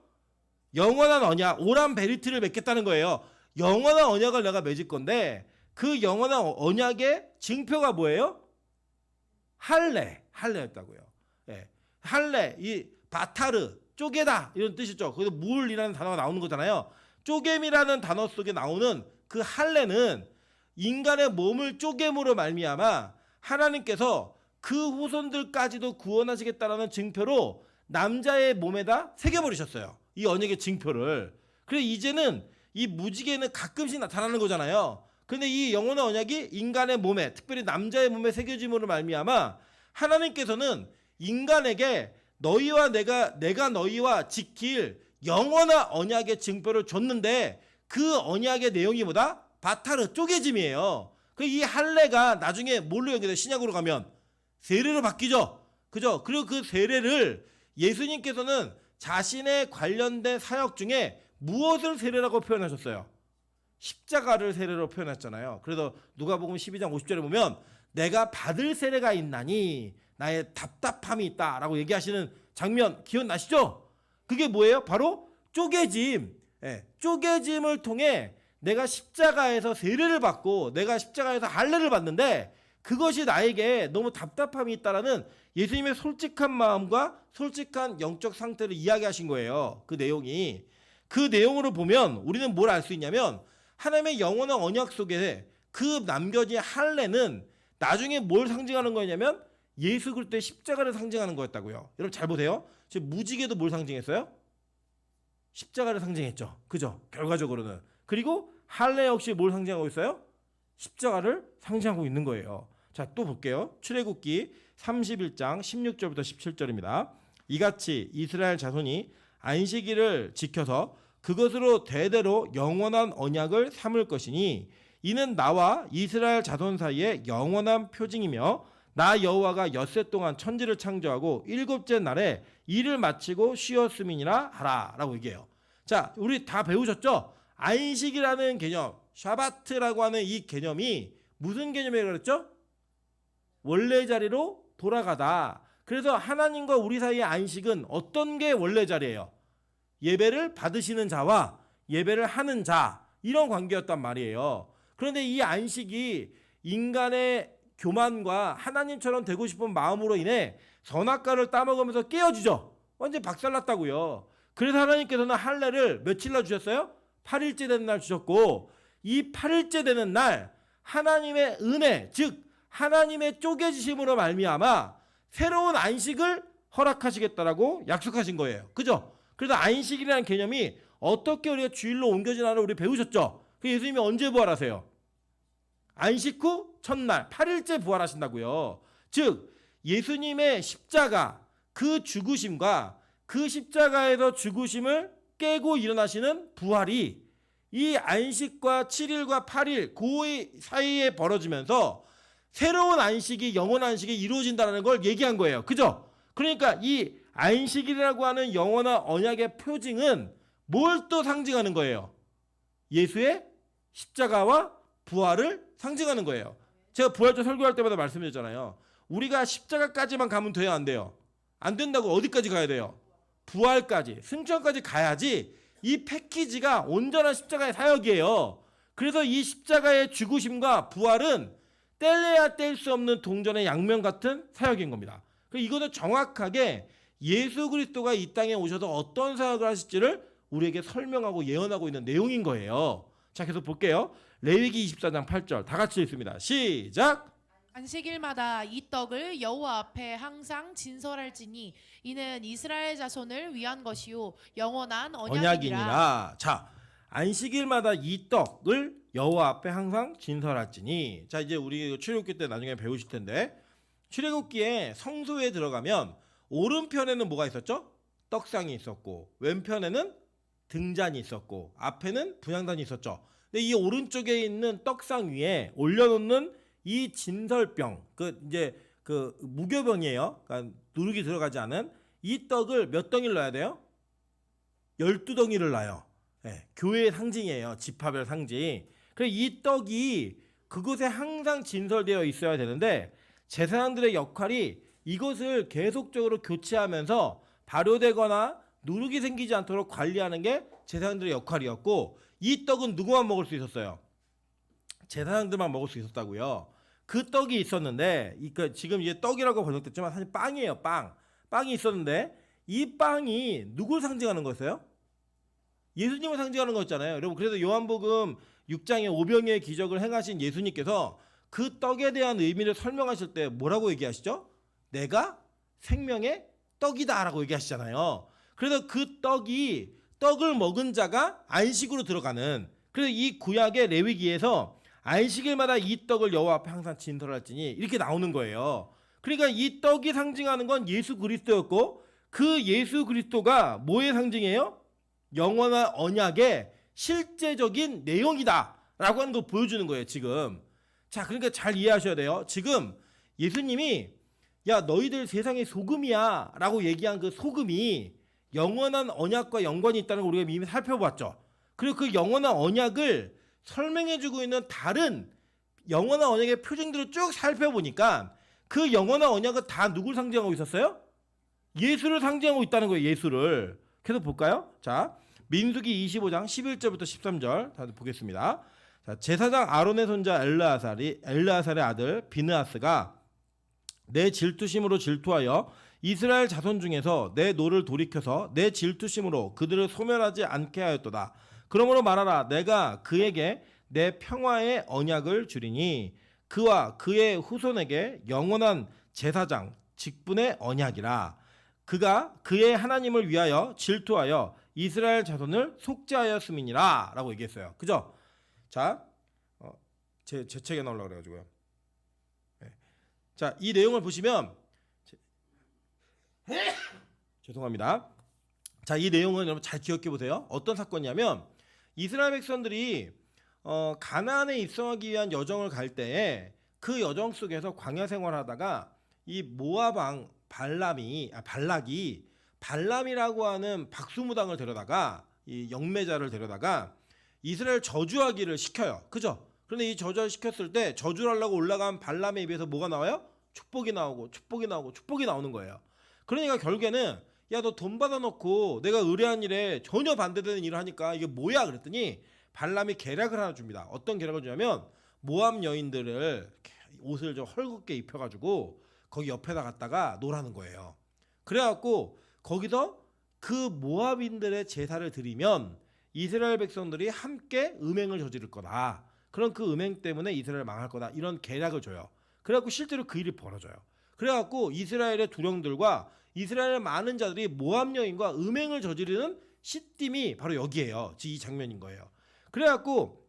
영원한 언약, 오란 베리트를 맺겠다는 거예요. 영원한 언약을 내가 맺을 건데 그 영원한 언약의 징표가 뭐예요? 할례였다고요. 예. 할례, 이 바타르, 쪼개다 이런 뜻이죠. 거기서 물이라는 단어가 나오는 거잖아요. 쪼개미라는 단어 속에 나오는 그 할례는 인간의 몸을 쪼개므로 말미암아 하나님께서 그 후손들까지도 구원하시겠다라는 징표로 남자의 몸에다 새겨버리셨어요. 이 언약의 징표를. 그래서 이제는 이 무지개는 가끔씩 나타나는 거잖아요. 그런데 이 영원한 언약이 인간의 몸에 특별히 남자의 몸에 새겨짐으로 말미암아 하나님께서는 인간에게 너희와 내가 너희와 지킬 영원한 언약의 징표를 줬는데 그 언약의 내용이 뭐다? 바타르 쪼개짐이에요. 이 할례가 나중에 뭘로 연결돼? 신약으로 가면 세례로 바뀌죠. 그죠? 그리고 그 세례를 예수님께서는 자신의 관련된 사역 중에 무엇을 세례라고 표현하셨어요? 십자가를 세례로 표현했잖아요. 그래서 누가복음 12장 50절에 보면 내가 받을 세례가 있나니 나의 답답함이 있다라고 얘기하시는 장면 기억나시죠? 그게 뭐예요? 바로 쪼개짐. 예, 쪼개짐을 통해 내가 십자가에서 세례를 받고 내가 십자가에서 할례를 받는데 그것이 나에게 너무 답답함이 있다라는 예수님의 솔직한 마음과 솔직한 영적 상태를 이야기하신 거예요. 그 내용이. 그 내용으로 보면 우리는 뭘 알 수 있냐면 하나님의 영원한 언약 속에 그 남겨진 할례는 나중에 뭘 상징하는 거냐면 예수 그리스도의 십자가를 상징하는 거였다고요. 여러분 잘 보세요. 지금 무지개도 뭘 상징했어요? 십자가를 상징했죠. 그죠? 결과적으로는. 그리고 할례 역시 뭘 상징하고 있어요? 십자가를 상징하고 있는 거예요. 자, 또 볼게요. 출애굽기 31장 16절부터 17절입니다. 이같이 이스라엘 자손이 안식일을 지켜서 그것으로 대대로 영원한 언약을 삼을 것이니 이는 나와 이스라엘 자손 사이에 영원한 표징이며 나 여호와가 엿새 동안 천지를 창조하고 일곱째 날에 일을 마치고 쉬었음이니라 하라 라고 얘기해요. 자, 우리 다 배우셨죠? 안식이라는 개념, 샤바트라고 하는 이 개념이 무슨 개념이라고 그랬죠? 원래 자리로 돌아가다. 그래서 하나님과 우리 사이의 안식은 어떤 게 원래 자리예요? 예배를 받으시는 자와 예배를 하는 자, 이런 관계였단 말이에요. 그런데 이 안식이 인간의 교만과 하나님처럼 되고 싶은 마음으로 인해 선악과를 따먹으면서 깨어지죠. 완전히 박살났다고요. 그래서 하나님께서는 할례를 며칠 날 주셨어요? 8일째 되는 날 주셨고, 이 8일째 되는 날 하나님의 은혜, 즉 하나님의 쪼개지심으로 말미암아 새로운 안식을 허락하시겠다라고 약속하신 거예요. 그죠? 그래서 안식이라는 개념이 어떻게 우리가 주일로 옮겨지나를 우리 배우셨죠? 그 예수님이 언제 부활하세요? 안식 후 첫날 8일째 부활하신다고요. 즉 예수님의 십자가, 그 죽으심과 그 십자가에서 죽으심을 깨고 일어나시는 부활이 이 안식과 7일과 8일 그 사이에 벌어지면서 새로운 안식이, 영원한 안식이 이루어진다는 걸 얘기한 거예요. 그죠? 그러니까 이 안식이라고 하는 영원한 언약의 표징은 뭘 또 상징하는 거예요? 예수의 십자가와 부활을 상징하는 거예요. 제가 부활절 설교할 때마다 말씀드렸잖아요. 우리가 십자가까지만 가면 돼요, 안 돼요? 안 된다고. 어디까지 가야 돼요? 부활까지, 승천까지 가야지 이 패키지가 온전한 십자가의 사역이에요. 그래서 이 십자가의 죽으심과 부활은 뗄래야 뗄 수 없는 동전의 양면 같은 사역인 겁니다. 이거는 정확하게 예수 그리스도가 이 땅에 오셔서 어떤 사역을 하실지를 우리에게 설명하고 예언하고 있는 내용인 거예요. 자, 계속 볼게요. 레위기 24장 8절 다 같이 읽습니다. 시작. 안식일마다 이 떡을 여호와 앞에 항상 진설할지니 이는 이스라엘 자손을 위한 것이요 영원한 언약이니라. 자, 안식일마다 이 떡을 여호와 앞에 항상 진설할지니. 자, 이제 우리 출애굽기 때 나중에 배우실 텐데, 출애굽기에 성소에 들어가면 오른편에는 뭐가 있었죠? 떡상이 있었고, 왼편에는 등잔이 있었고, 앞에는 분향단이 있었죠. 근데 이 오른쪽에 있는 떡상 위에 올려놓는 이 진설병, 그 무교병이에요. 그러니까 누룩이 들어가지 않은 이 떡을 몇 덩이를 넣어야 돼요? 12덩이를 놔요. 네, 교회의 상징이에요. 집합의 상징. 그래서 이 떡이 그곳에 항상 진설되어 있어야 되는데, 제사장들의 역할이 이것을 계속적으로 교체하면서 발효되거나 누룩이 생기지 않도록 관리하는 게 제사장들의 역할이었고, 이 떡은 누구만 먹을 수 있었어요? 제사장들만 먹을 수 있었다고요. 그 떡이 있었는데, 지금 이제 떡이라고 번역됐지만 사실 빵이에요. 빵이 있었는데, 이 빵이 누굴 상징하는 거였어요? 예수님을 상징하는 거였잖아요. 여러분, 그래서 요한복음 6장에 오병이의 기적을 행하신 예수님께서 그 떡에 대한 의미를 설명하실 때 뭐라고 얘기하시죠? 내가 생명의 떡이다 라고 얘기하시잖아요. 그래서 그 떡을 먹은 자가 안식으로 들어가는, 그래서 이 구약의 레위기에서 안식일마다 이 떡을 여호와 앞에 항상 진설할지니 이렇게 나오는 거예요. 그러니까 이 떡이 상징하는 건 예수 그리스도였고, 그 예수 그리스도가 뭐의 상징이에요? 영원한 언약의 실제적인 내용이다 라고 하는 걸 보여주는 거예요, 지금. 자, 그러니까 잘 이해하셔야 돼요. 지금 예수님이 야, 너희들 세상의 소금이야 라고 얘기한 그 소금이 영원한 언약과 연관이 있다는 걸 우리가 이미 살펴봤죠. 그리고 그 영원한 언약을 설명해주고 있는 다른 영원한 언약의 표징들을 쭉 살펴보니까 그 영원한 언약은 다 누굴 상징하고 있었어요? 예수를 상징하고 있다는 거예요. 예수를. 계속 볼까요? 자, 민수기 25장 11절부터 13절 다들 보겠습니다. 자, 제사장 아론의 손자 엘르아살의 아들 비느하스가 내 질투심으로 질투하여 이스라엘 자손 중에서 내 노를 돌이켜서 내 질투심으로 그들을 소멸하지 않게 하였도다. 그러므로 말하라. 내가 그에게 내 평화의 언약을 주리니 그와 그의 후손에게 영원한 제사장 직분의 언약이라. 그가 그의 하나님을 위하여 질투하여 이스라엘 자손을 속죄하였음이니라 라고 얘기했어요. 그죠? 자, 제 책에 나오려고 그래가지고요. 네. 자, 이 내용을 보시면 죄송합니다. 자, 이 내용은 여러분 잘 기억해 보세요. 어떤 사건이냐면 이스라엘 백성들이 가나안에 입성하기 위한 여정을 갈 때에 그 여정 속에서 광야 생활하다가 이 모압 왕 발람이라고 하는 박수무당을 데려다가 이 영매자를 데려다가 이스라엘 저주하기를 시켜요. 그죠? 그런데 이 저주를 시켰을 때 저주를 하려고 올라간 발람의 입에서 뭐가 나와요? 축복이 나오고 축복이 나오고 축복이 나오는 거예요. 그러니까 결국에는 야, 너 돈 받아놓고 내가 의뢰한 일에 전혀 반대되는 일을 하니까 이게 뭐야? 그랬더니 발람이 계략을 하나 줍니다. 어떤 계략을 주냐면 모압 여인들을 옷을 좀 헐겁게 입혀가지고 거기 옆에다 갖다가 놓으라는 거예요. 그래갖고 거기서 그 모압인들의 제사를 드리면 이스라엘 백성들이 함께 음행을 저지를 거다. 그런 그 음행 때문에 이스라엘 망할 거다. 이런 계략을 줘요. 그래갖고 실제로 그 일이 벌어져요. 그래갖고 이스라엘의 두령들과 이스라엘의 많은 자들이 모압 여인과 음행을 저지르는 시딤이 바로 여기에요. 이 장면인 거예요. 그래갖고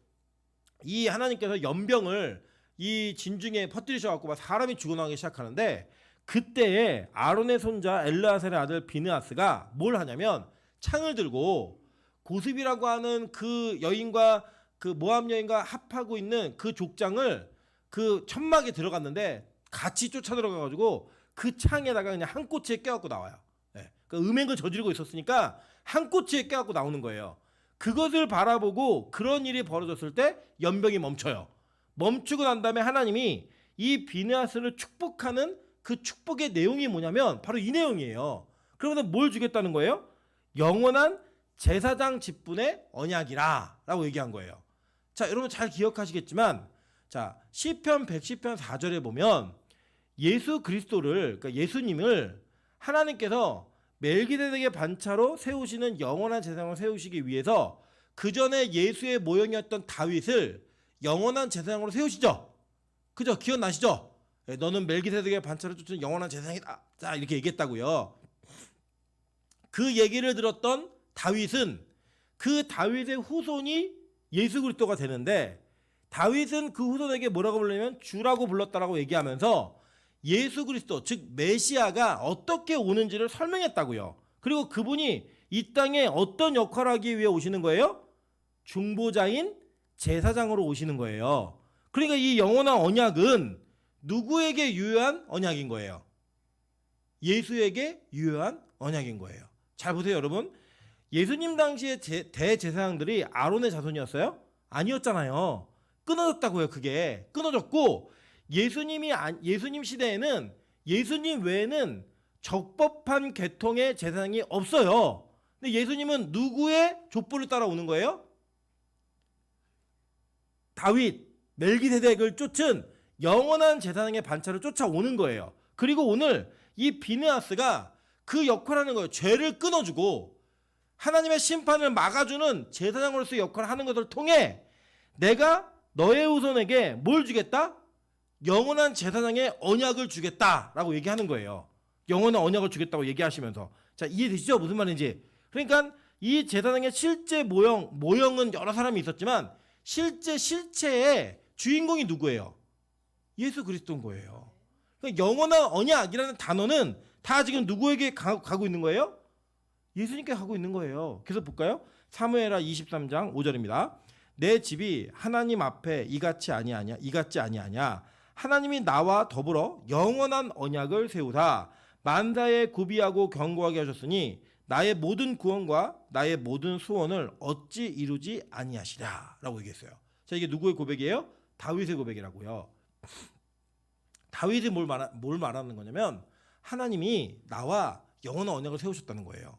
이 하나님께서 연병을 이 진중에 퍼뜨리셔갖고 막 사람이 죽어나가기 시작하는데 그때에 아론의 손자 엘르아살의 아들 비느하스가 뭘 하냐면 창을 들고 고습이라고 하는 그 여인과 그 모압 여인과 합하고 있는 그 족장을 그 천막에 들어갔는데 같이 쫓아 들어가가지고 그 창에다가 그냥 한 꼬치에 껴갖고 나와요. 네. 그러니까 음행을 저지르고 있었으니까 한 꼬치에 껴갖고 나오는 거예요. 그것을 바라보고 그런 일이 벌어졌을 때 연병이 멈춰요. 멈추고 난 다음에 하나님이 이 비느하스를 축복하는 그 축복의 내용이 뭐냐면 바로 이 내용이에요. 그러면서 뭘 주겠다는 거예요? 영원한 제사장 직분의 언약이라 라고 얘기한 거예요. 자, 여러분 잘 기억하시겠지만 자, 시편 110편 4절에 보면 예수 그리스도를, 그러니까 예수님을 하나님께서 멜기세덱의 반차로 세우시는 영원한 제사장을 세우시기 위해서 그 전에 예수의 모형이었던 다윗을 영원한 제사장으로 세우시죠. 그죠? 기억나시죠? 너는 멜기세덱의 반차로 쫓은 영원한 제사장이다. 자, 이렇게 얘기했다고요. 그 얘기를 들었던 다윗은 그 다윗의 후손이 예수 그리스도가 되는데 다윗은 그 후손에게 뭐라고 불렀냐면 주라고 불렀다라고 얘기하면서 예수 그리스도 즉 메시아가 어떻게 오는지를 설명했다고요. 그리고 그분이 이 땅에 어떤 역할을 하기 위해 오시는 거예요? 중보자인 제사장으로 오시는 거예요. 그러니까 이 영원한 언약은 누구에게 유효한 언약인 거예요? 예수에게 유효한 언약인 거예요. 잘 보세요, 여러분. 예수님 당시에 대제사장들이 아론의 자손이었어요? 아니었잖아요. 끊어졌다고요. 그게 끊어졌고 예수님 시대에는 예수님 외에는 적법한 계통의 제사장이 없어요. 근데 예수님은 누구의 족보를 따라오는 거예요? 다윗, 멜기세덱을 쫓은 영원한 제사장의 반차를 쫓아오는 거예요. 그리고 오늘 이 비느하스가 그 역할을 하는 거예요. 죄를 끊어주고 하나님의 심판을 막아주는 제사장으로서의 역할을 하는 것을 통해 내가 너의 후손에게 뭘 주겠다? 영원한 제사장의 언약을 주겠다라고 얘기하는 거예요. 영원한 언약을 주겠다고 얘기하시면서 자, 이해되시죠? 무슨 말인지. 그러니까 이 제사장의 실제 모형은 여러 사람이 있었지만 실제 실체의 주인공이 누구예요? 예수 그리스도인 거예요. 그러니까 영원한 언약이라는 단어는 다 지금 누구에게 가고 있는 거예요? 예수님께 가고 있는 거예요. 그래서 볼까요? 사무엘하 23장 5절입니다. 내 집이 하나님 앞에 이같지 아니하냐. 하나님이 나와 더불어 영원한 언약을 세우사 만사에 구비하고 견고하게 하셨으니 나의 모든 구원과 나의 모든 소원을 어찌 이루지 아니하시랴 라고 얘기했어요. 자, 이게 누구의 고백이에요? 다윗의 고백이라고요. 다윗이 뭘 말하는 거냐면 하나님이 나와 영원한 언약을 세우셨다는 거예요.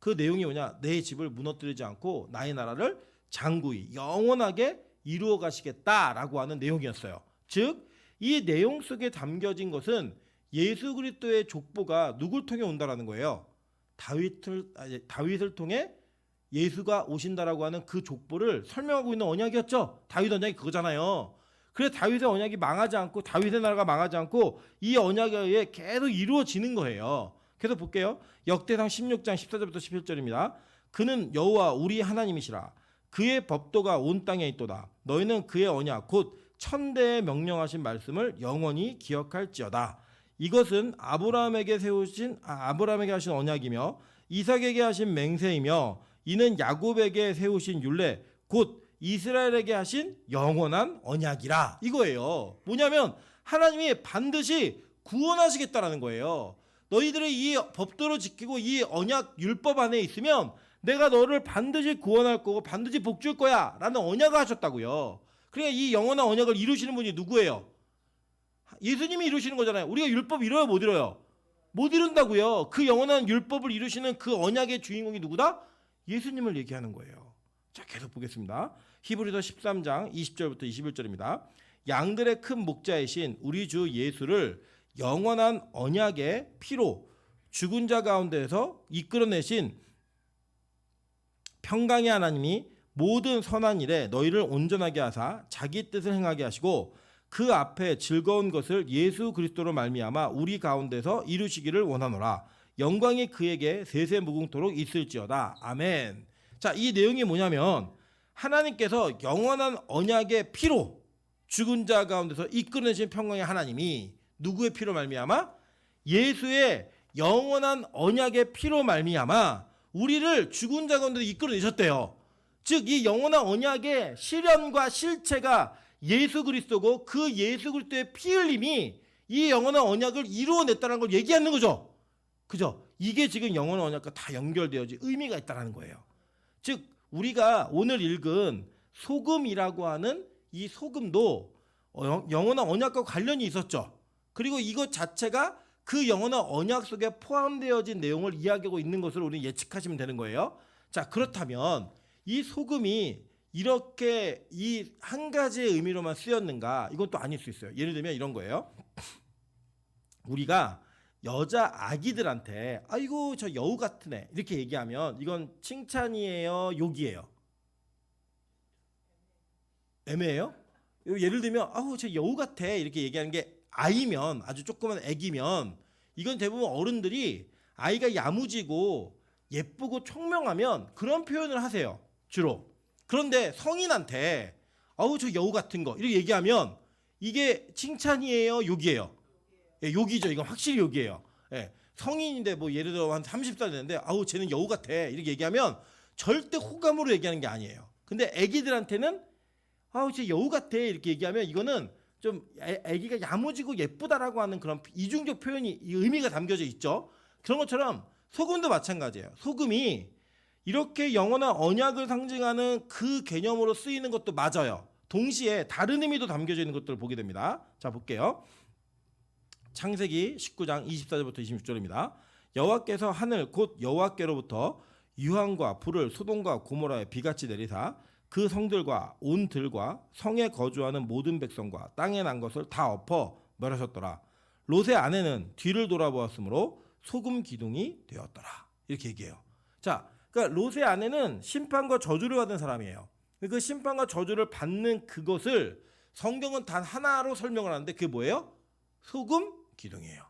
그 내용이 뭐냐? 내 집을 무너뜨리지 않고 나의 나라를 장구히 영원하게 이루어 가시겠다라고 하는 내용이었어요. 즉, 이 내용 속에 담겨진 것은 예수 그리스도의 족보가 누굴 통해 온다라는 거예요. 다윗을 통해 예수가 오신다라고 하는 그 족보를 설명하고 있는 언약이었죠. 다윗 언약이 그거잖아요. 그래서 다윗의 언약이 망하지 않고 다윗의 나라가 망하지 않고 이 언약에 의해 계속 이루어지는 거예요. 그래서 볼게요. 역대상 16장 14절부터 17절입니다. 그는 여호와 우리 하나님이시라. 그의 법도가 온 땅에 있도다. 너희는 그의 언약 곧 천대에 명령하신 말씀을 영원히 기억할지어다. 이것은 아브라함에게 하신 언약이며 이삭에게 하신 맹세이며 이는 야곱에게 세우신 율례 곧 이스라엘에게 하신 영원한 언약이라. 이거예요. 뭐냐면 하나님이 반드시 구원하시겠다라는 거예요. 너희들이 이 법도를 지키고 이 언약 율법 안에 있으면 내가 너를 반드시 구원할 거고 반드시 복 줄 거야 라는 언약을 하셨다고요. 그러니까 이 영원한 언약을 이루시는 분이 누구예요? 예수님이 이루시는 거잖아요. 우리가 율법 이뤄요, 못 이뤄요? 못 이룬다고요. 그 영원한 율법을 이루시는 그 언약의 주인공이 누구다? 예수님을 얘기하는 거예요. 자, 계속 보겠습니다. 히브리서 13장 20절부터 21절입니다. 양들의 큰 목자이신 우리 주 예수를 영원한 언약의 피로 죽은 자 가운데에서 이끌어내신 평강의 하나님이 모든 선한 일에 너희를 온전하게 하사 자기 뜻을 행하게 하시고 그 앞에 즐거운 것을 예수 그리스도로 말미암아 우리 가운데서 이루시기를 원하노라. 영광이 그에게 세세 무궁토록 있을지어다. 아멘. 자, 이 내용이 뭐냐면 하나님께서 영원한 언약의 피로 죽은 자 가운데서 이끌어내신 평강의 하나님이 누구의 피로 말미암아? 예수의 영원한 언약의 피로 말미암아 우리를 죽은 자 가운데서 이끌어내셨대요. 즉, 이 영원한 언약의 실현과 실체가 예수 그리스도고 그 예수 그리스도의 피 흘림이 이 영원한 언약을 이루어냈다는 걸 얘기하는 거죠. 그죠? 이게 지금 영원한 언약과 다 연결되어지 의미가 있다는 거예요. 즉, 우리가 오늘 읽은 소금이라고 하는 이 소금도 영원한 언약과 관련이 있었죠. 그리고 이것 자체가 그 영원한 언약 속에 포함되어진 내용을 이야기하고 있는 것을 우리는 예측하시면 되는 거예요. 자, 그렇다면 이 소금이 이렇게 이 한 가지의 의미로만 쓰였는가? 이것도 아닐 수 있어요. 예를 들면 이런 거예요. 우리가 여자 아기들한테 아이고 저 여우 같은 애 이렇게 얘기하면 이건 칭찬이에요, 욕이에요? 애매해요? 예를 들면 아우 저 여우 같아 이렇게 얘기하는 게 아이면, 아주 조그만 애기면 이건 대부분 어른들이 아이가 야무지고 예쁘고 총명하면 그런 표현을 하세요, 주로. 그런데 성인한테 아우 저 여우 같은 거 이렇게 얘기하면 이게 칭찬이에요, 욕이에요? 예, 욕이죠. 이건 확실히 욕이에요. 예, 성인인데 뭐 예를 들어 한 30살 됐는데 아우 쟤는 여우 같아 이렇게 얘기하면 절대 호감으로 얘기하는 게 아니에요. 근데 애기들한테는 아우 쟤 여우 같아 이렇게 얘기하면 이거는 좀 애기가 야무지고 예쁘다라고 하는 그런 이중적 표현이 의미가 담겨져 있죠. 그런 것처럼 소금도 마찬가지예요. 소금이 이렇게 영원한 언약을 상징하는 그 개념으로 쓰이는 것도 맞아요. 동시에 다른 의미도 담겨져 있는 것들을 보게 됩니다. 자, 볼게요. 창세기 19장 24절부터 26절입니다. 여호와께서 하늘 곧 여호와께로부터 유황과 불을 소돔과 고모라에 비같이 내리사 그 성들과 온 들과 성에 거주하는 모든 백성과 땅에 난 것을 다 엎어 멸하셨더라. 롯의 아내는 뒤를 돌아보았으므로 소금 기둥이 되었더라. 이렇게 얘기해요. 자, 그러니까 롯의 아내는 심판과 저주를 받은 사람이에요. 그 심판과 저주를 받는 그것을 성경은 단 하나로 설명을 하는데 그게 뭐예요? 소금 기둥이에요.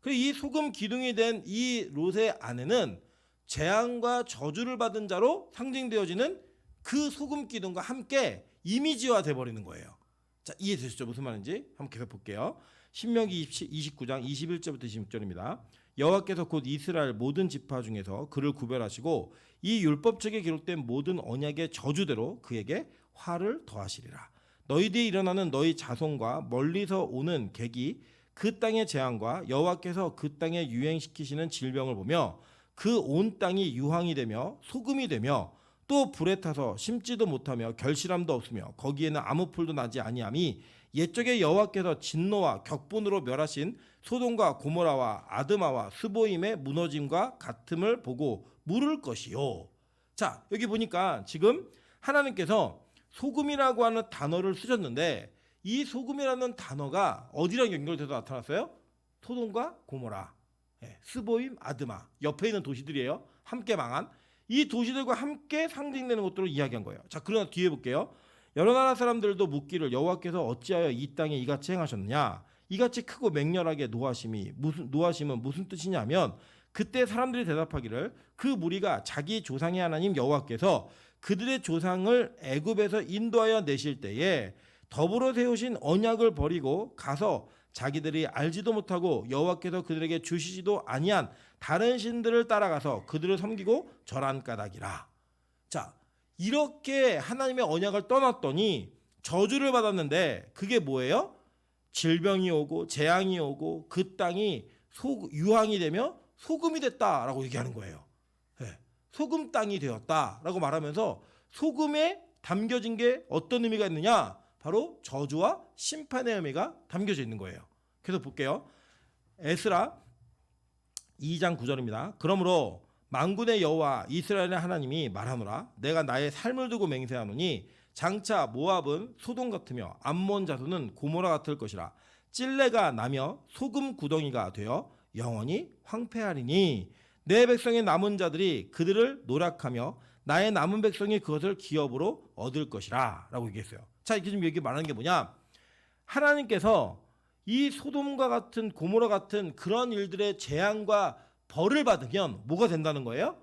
그리고 이 소금 기둥이 된 이 롯의 아내는 재앙과 저주를 받은 자로 상징되어지는 그 소금 기둥과 함께 이미지화 돼버리는 거예요. 자, 이해되시죠? 무슨 말인지 한번 계속 볼게요. 신명기 29장 21절부터 26절입니다. 여호와께서 곧 이스라엘 모든 지파 중에서 그를 구별하시고 이 율법책에 기록된 모든 언약의 저주대로 그에게 화를 더하시리라. 너희 뒤에 일어나는 너희 자손과 멀리서 오는 객이 그 땅의 재앙과 여호와께서 그 땅에 유행시키시는 질병을 보며 그 온 땅이 유황이 되며 소금이 되며 또 불에 타서 심지도 못하며 결실함도 없으며 거기에는 아무 풀도 나지 아니함이 옛적에 여호와께서 진노와 격분으로 멸하신 소돔과 고모라와 아드마와 스보임의 무너짐과 같음을 보고 물을 것이요. 자, 여기 보니까 지금 하나님께서 소금이라고 하는 단어를 쓰셨는데 이 소금이라는 단어가 어디랑 연결돼서 나타났어요? 소돔과 고모라, 스보임, 아드마 옆에 있는 도시들이에요. 함께 망한 이 도시들과 함께 상징되는 것들을 이야기한 거예요. 자, 그러나 뒤에 볼게요. 여러 나라 사람들도 묻기를 여호와께서 어찌하여 이 땅에 이같이 행하셨느냐? 이같이 크고 맹렬하게 노하심은 무슨 뜻이냐면 그때 사람들이 대답하기를 그 무리가 자기 조상의 하나님 여호와께서 그들의 조상을 애굽에서 인도하여 내실 때에 더불어 세우신 언약을 버리고 가서 자기들이 알지도 못하고 여호와께서 그들에게 주시지도 아니한 다른 신들을 따라가서 그들을 섬기고 절한 까닭이라. 자, 이렇게 하나님의 언약을 떠났더니 저주를 받았는데 그게 뭐예요? 질병이 오고 재앙이 오고 그 땅이 유황이 되며 소금이 됐다라고 얘기하는 거예요. 소금 땅이 되었다라고 말하면서 소금에 담겨진 게 어떤 의미가 있느냐? 바로 저주와 심판의 의미가 담겨져 있는 거예요. 그래서 볼게요. 에스라 2장 9절입니다. 그러므로 만군의 여호와 이스라엘의 하나님이 말하노라. 내가 나의 삶을 두고 맹세하노니 장차 모압은 소돔 같으며 암몬 자손은 고모라 같을 것이라. 찔레가 나며 소금 구덩이가 되어 영원히 황폐하리니 내 백성의 남은 자들이 그들을 노력하며 나의 남은 백성이 그것을 기업으로 얻을 것이라 라고 얘기했어요. 자, 이게 지금 여기 말하는 게 뭐냐? 하나님께서 이 소돔과 같은 고모라 같은 그런 일들의 재앙과 벌을 받으면 뭐가 된다는 거예요?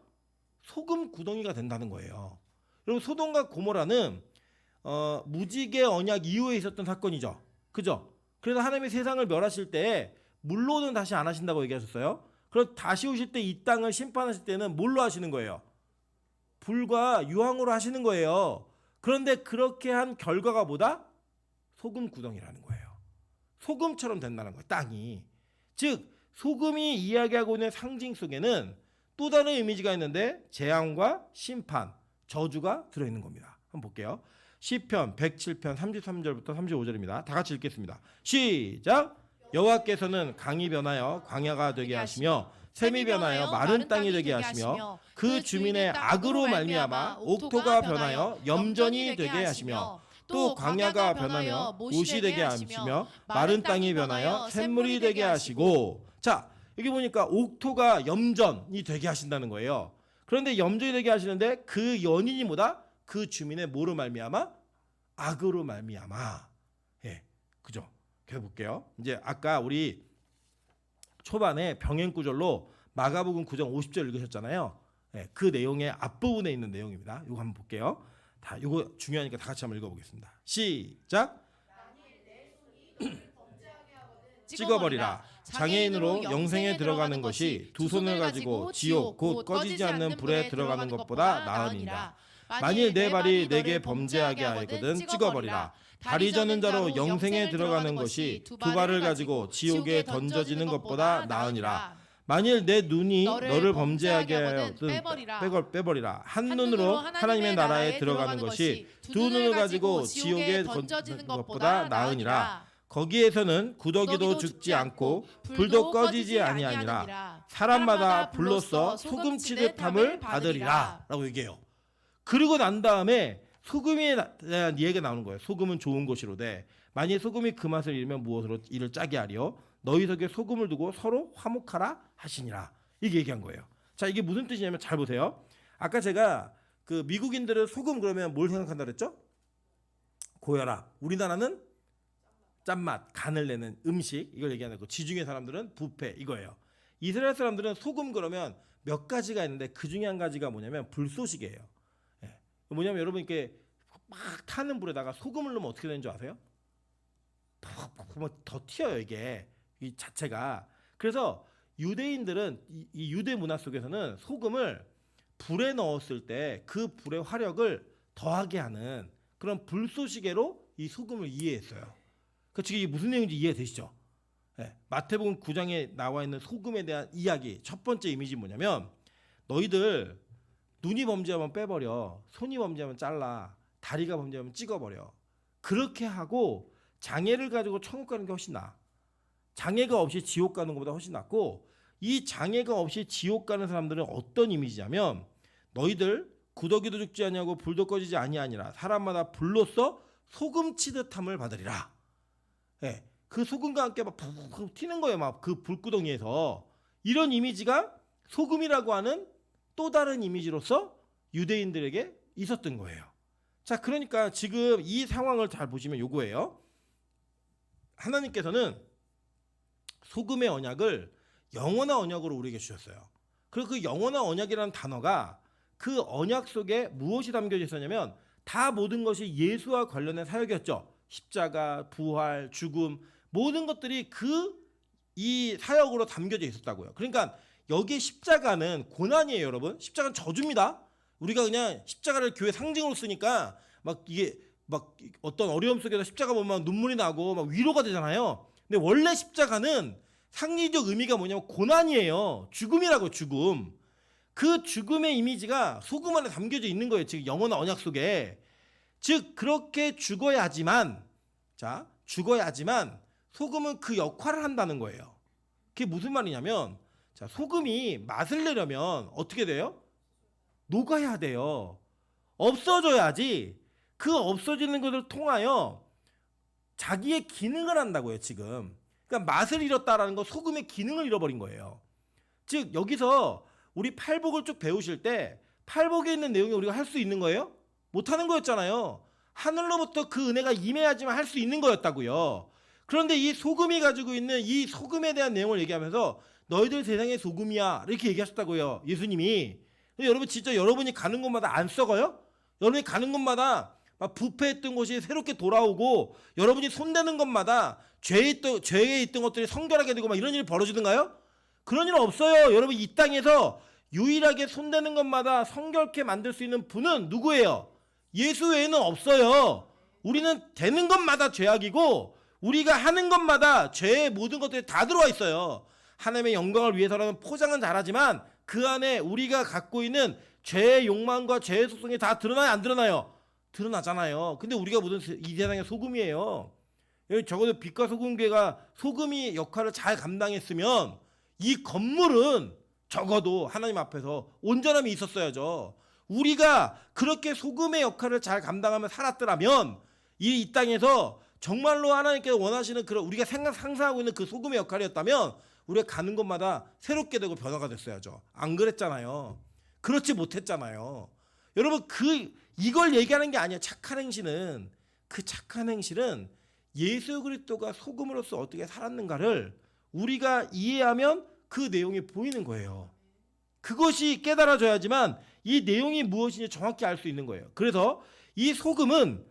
소금 구덩이가 된다는 거예요. 여러분, 소돔과 고모라는 무지개 언약 이후에 있었던 사건이죠. 그죠? 그래서 하나님이 세상을 멸하실 때 물로는 다시 안 하신다고 얘기하셨어요. 그럼 다시 오실 때 이 땅을 심판하실 때는 뭘로 하시는 거예요? 불과 유황으로 하시는 거예요. 그런데 그렇게 한 결과가 뭐다? 소금 구덩이라는 거예요. 소금처럼 된다는 거예요, 땅이. 즉 소금이 이야기하고 있는 상징 속에는 또 다른 이미지가 있는데 재앙과 심판, 저주가 들어있는 겁니다. 한번 볼게요. 시편 107편 33절부터 35절입니다. 다 같이 읽겠습니다. 시작! 여호와께서는 강이 변하여 광야가 되게 하시며 샘이 변하여 마른 땅이 되게 하시며 그 주민의 악으로 말미암아 옥토가 변하여 염전이 되게 하시며 또 광야가 변하며 못이 되게 하시며 마른 땅이 변하여 샘물이 되게 하시고. 자, 여기 보니까 옥토가 염전이 되게 하신다는 거예요. 그런데 염전이 되게 하시는데 그 연인이 뭐다? 그 주민의 뭐로 말미암아? 악으로 말미암아. 그죠? 계속 볼게요. 이제 아까 우리 초반에 병행 구절로 마가복음 9장 50절 읽으셨잖아요. 그 내용의 앞부분에 있는 내용입니다. 이거 한번 볼게요. 다 이거 중요하니까 다 같이 한번 읽어보겠습니다. 시작. 찍어버리라. 장애인으로 영생에 들어가는 것이 두 손을 가지고 지옥 곧 꺼지지 않는 불에 들어가는 것보다 나으니라. 만일 내 발이 내게 범죄하게 하거든 찍어버리라. 다리 저는 자로 영생에 들어가는 것이 두 발을 가지고 지옥에 던져지는 것보다 나으니라. 만일 내 눈이 너를 범죄하게 하거든 빼버리라. 한 눈으로 하나님의 나라에 들어가는 것이 두 눈을 가지고 지옥에 던져지는 것보다 나으니라. 거기에서는 구더기도 죽지 않고 불도 꺼지지 아니하니라. 사람마다 불로써 소금 치듯함을 받으리라 라고 얘기해요. 그리고 난 다음에 소금에 대한 이야기가 나오는 거예요. 소금은 좋은 것이로되 만일 소금이 그 맛을 잃으면 무엇으로 이를 짜게 하리요? 너희 속에 소금을 두고 서로 화목하라 하시니라. 이게 얘기한 거예요. 자, 이게 무슨 뜻이냐면 잘 보세요. 아까 제가 그 미국인들은 소금 그러면 뭘 생각한다 그랬죠? 고혈압. 우리나라는 짠맛, 간을 내는 음식, 이걸 얘기하는 거. 지중해 사람들은 부패, 이거예요. 이스라엘 사람들은 소금 그러면 몇 가지가 있는데 그 중에 한 가지가 뭐냐면 불쏘시개예요. 뭐냐면 여러분 이렇게 막 타는 불에다가 소금을 넣으면 어떻게 되는 줄 아세요? 더 튀어요, 이게 이 자체가. 그래서 유대인들은 이 유대 문화 속에서는 소금을 불에 넣었을 때 그 불의 화력을 더하게 하는 그런 불쏘시개로 이 소금을 이해했어요. 그 지금 이게 무슨 내용인지 이해되시죠? 마태복음 9장에 나와 있는 소금에 대한 이야기 첫 번째 이미지 뭐냐면 너희들 눈이 범죄하면 빼버려, 손이 범죄하면 잘라, 다리가 범죄하면 찍어버려. 그렇게 하고 장애를 가지고 천국 가는 게 훨씬 나아. 장애가 없이 지옥 가는 것보다 훨씬 낫고, 이 장애가 없이 지옥 가는 사람들은 어떤 이미지냐면, 너희들 구더기도 죽지 아니하고 불도 꺼지지 아니하니라 사람마다 불로써 소금 치듯함을 받으리라. 예, 그 소금과 함께 막 푹푹 튀는 거예요. 막 그 불구덩이에서. 이런 이미지가 소금이라고 하는 또 다른 이미지로서 유대인들에게 있었던 거예요. 자, 그러니까 지금 이 상황을 잘 보시면 요거예요. 하나님께서는 소금의 언약을 영원한 언약으로 우리에게 주셨어요. 그리고 그 영원한 언약이라는 단어가 그 언약 속에 무엇이 담겨져 있었냐면 다 모든 것이 예수와 관련된 사역이었죠. 십자가, 부활, 죽음, 모든 것들이 이 사역으로 담겨져 있었다고요. 그러니까 여기 십자가는 고난이에요, 여러분. 십자가는 저주입니다. 우리가 그냥 십자가를 교회 상징으로 쓰니까 막 이게 막 어떤 어려움 속에서 십자가 보면 눈물이 나고 막 위로가 되잖아요. 근데 원래 십자가는 상징적 의미가 뭐냐면 고난이에요. 죽음이라고, 죽음. 그 죽음의 이미지가 소금 안에 담겨져 있는 거예요. 지금 영원한 언약 속에. 즉 그렇게 죽어야 하지만, 자, 죽어야 하지만 소금은 그 역할을 한다는 거예요. 그게 무슨 말이냐면, 자, 소금이 맛을 내려면 어떻게 돼요? 녹아야 돼요. 없어져야지. 그 없어지는 것을 통하여 자기의 기능을 한다고요, 지금. 그러니까 맛을 잃었다라는 건 소금의 기능을 잃어버린 거예요. 즉 여기서 우리 팔복을 쭉 배우실 때 팔복에 있는 내용이 우리가 할 수 있는 거예요? 못하는 거였잖아요. 하늘로부터 그 은혜가 임해야지만 할 수 있는 거였다고요. 그런데 이 소금이 가지고 있는 이 소금에 대한 내용을 얘기하면서 너희들 세상의 소금이야 이렇게 얘기하셨다고요, 예수님이. 여러분 진짜 여러분이 가는 곳마다 안 썩어요? 여러분이 가는 곳마다 막 부패했던 곳이 새롭게 돌아오고 여러분이 손대는 것마다 죄에 있던 것들이 성결하게 되고 막 이런 일이 벌어지던가요? 그런 일은 없어요. 여러분 이 땅에서 유일하게 손대는 것마다 성결케 만들 수 있는 분은 누구예요? 예수 외에는 없어요. 우리는 되는 것마다 죄악이고 우리가 하는 것마다 죄의 모든 것들이 다 들어와 있어요. 하나님의 영광을 위해서라면 포장은 잘하지만 그 안에 우리가 갖고 있는 죄의 욕망과 죄의 속성이 다 드러나요, 안 드러나요? 드러나잖아요. 근데 우리가 무슨 이 세상의 소금이에요. 적어도 빛과 소금교회가 소금이 역할을 잘 감당했으면 이 건물은 적어도 하나님 앞에서 온전함이 있었어야죠. 우리가 그렇게 소금의 역할을 잘 감당하며 살았더라면 이 땅에서 정말로 하나님께서 원하시는 그런 우리가 상상하고 있는 그 소금의 역할이었다면 우리가 가는 곳마다 새롭게 되고 변화가 됐어야죠. 안 그랬잖아요. 그렇지 못했잖아요. 여러분 이걸 얘기하는 게 아니에요. 착한 행실은, 그 착한 행실은 예수 그리스도가 소금으로서 어떻게 살았는가를 우리가 이해하면 그 내용이 보이는 거예요. 그것이 깨달아져야지만 이 내용이 무엇인지 정확히 알 수 있는 거예요. 그래서 이 소금은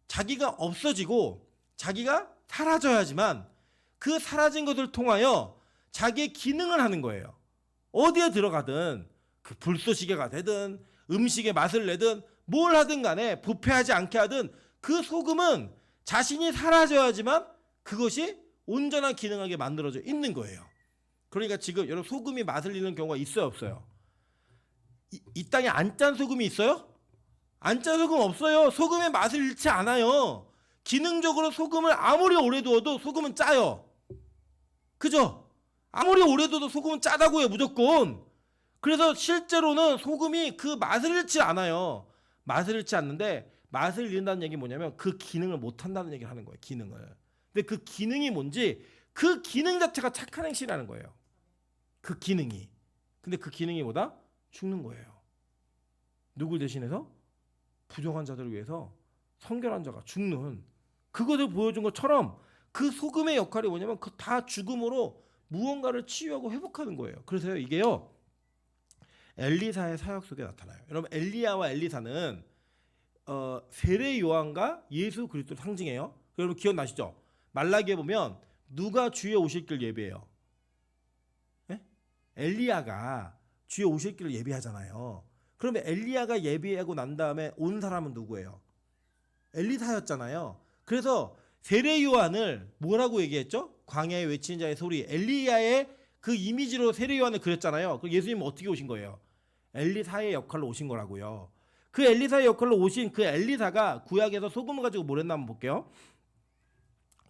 자기가 없어지고 자기가 사라져야지만 그 사라진 것을 통하여 자기의 기능을 하는 거예요. 어디에 들어가든 그 불쏘시개가 되든 음식의 맛을 내든 뭘 하든 간에 부패하지 않게 하든 그 소금은 자신이 사라져야지만 그것이 온전한 기능하게 만들어져 있는 거예요. 그러니까 지금 여러분 소금이 맛을 잃는 경우가 있어요, 없어요? 이 땅에 안 짠 소금이 있어요? 안 짠 소금 없어요. 소금의 맛을 잃지 않아요. 기능적으로 소금을 아무리 오래 두어도 소금은 짜요. 그죠? 아무리 오래 두어도 소금은 짜다고요, 무조건. 그래서 실제로는 소금이 그 맛을 잃지 않아요. 맛을 잃지 않는데 맛을 잃는다는 얘기 뭐냐면 그 기능을 못한다는 얘기를 하는 거예요. 기능을. 근데 그 기능이 뭔지 그 기능 자체가 착한 행실이라는 거예요. 그 기능이. 근데 그 기능이 뭐다? 죽는 거예요. 누굴 대신해서? 부정한 자들을 위해서 성결한 자가 죽는 그것을 보여준 것처럼 그 소금의 역할이 뭐냐면 그 다 죽음으로 무언가를 치유하고 회복하는 거예요. 그래서 이게요. 엘리사의 사역 속에 나타나요. 여러분 엘리야와 엘리사는 세례 요한과 예수 그리스도를 상징해요. 여러분 기억나시죠? 말라기에 보면 누가 주의 오실 길 예비해요? 네? 엘리야가 주의 오실 길을 예비하잖아요. 그러면 엘리야가 예비하고 난 다음에 온 사람은 누구예요? 엘리사였잖아요. 그래서 세례 요한을 뭐라고 얘기했죠? 광야에 외치는 자의 소리. 엘리야의 그 이미지로 세례 요한을 그렸잖아요. 그럼 예수님은 어떻게 오신 거예요? 엘리사의 역할로 오신 거라고요. 그 엘리사의 역할로 오신 그 엘리사가 구약에서 소금을 가지고 뭘 했나 한번 볼게요.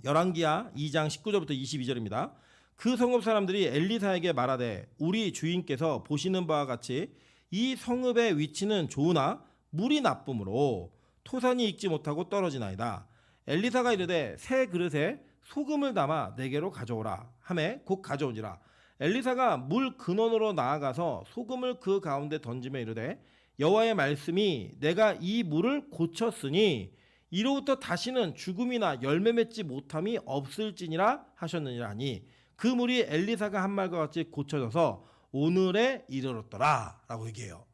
열왕기하 2장 19절부터 22절입니다. 그 성읍 사람들이 엘리사에게 말하되 우리 주인께서 보시는 바와 같이 이 성읍의 위치는 좋으나 물이 나쁨으로 토산이 익지 못하고 떨어지나이다. 엘리사가 이르되 새 그릇에 소금을 담아 내게로 가져오라 하매 곧 가져오니라. 엘리사가 물 근원으로 나아가서 소금을 그 가운데 던지며 이르되 여호와의 말씀이 내가 이 물을 고쳤으니 이로부터 다시는 죽음이나 열매 맺지 못함이 없을지니라 하셨느니라 하니 그 물이 엘리사가 한 말과 같이 고쳐져서 오늘에 이르렀더라 라고 얘기해요.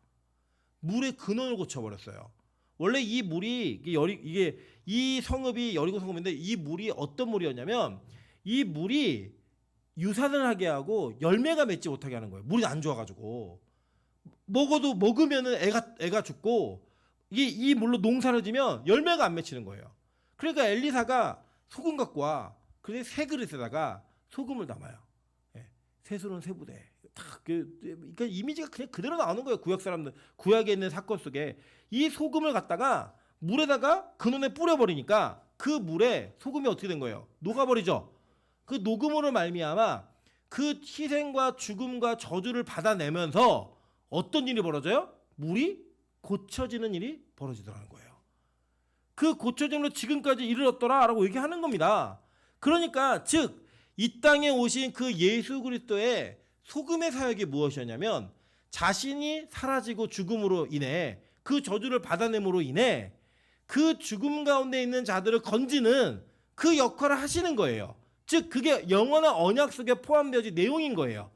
물의 근원을 고쳐버렸어요. 원래 이 물이 이게 이 성읍이 여리고 성읍인데 이 물이 어떤 물이었냐면 이 물이 유산을 하게 하고 열매가 맺지 못하게 하는 거예요. 물이 안 좋아가지고 먹으면은 애가 죽고 이 물로 농사를 지면 열매가 안 맺히는 거예요. 그러니까 엘리사가 소금 갖고 와. 그래서 새 그릇에다가 소금을 담아요. 예, 세술은 세 부대. 그러니까 이미지가 그냥 그대로 나오는 거예요. 구약 사람들 구약에 있는 사건 속에 이 소금을 갖다가 물에다가 근원에 뿌려버리니까 그 물에 소금이 어떻게 된 거예요? 녹아버리죠. 그 녹음으로 말미암아 그 희생과 죽음과 저주를 받아내면서 어떤 일이 벌어져요? 물이 고쳐지는 일이 벌어지더라는 거예요. 그 고쳐짐으로 지금까지 이르렀더라라고 얘기하는 겁니다. 그러니까 즉 이 땅에 오신 그 예수 그리스도의 소금의 사역이 무엇이었냐면 자신이 사라지고 죽음으로 인해 그 저주를 받아냄으로 인해 그 죽음 가운데 있는 자들을 건지는 그 역할을 하시는 거예요. 즉 그게 영원한 언약 속에 포함되어진 내용인 거예요.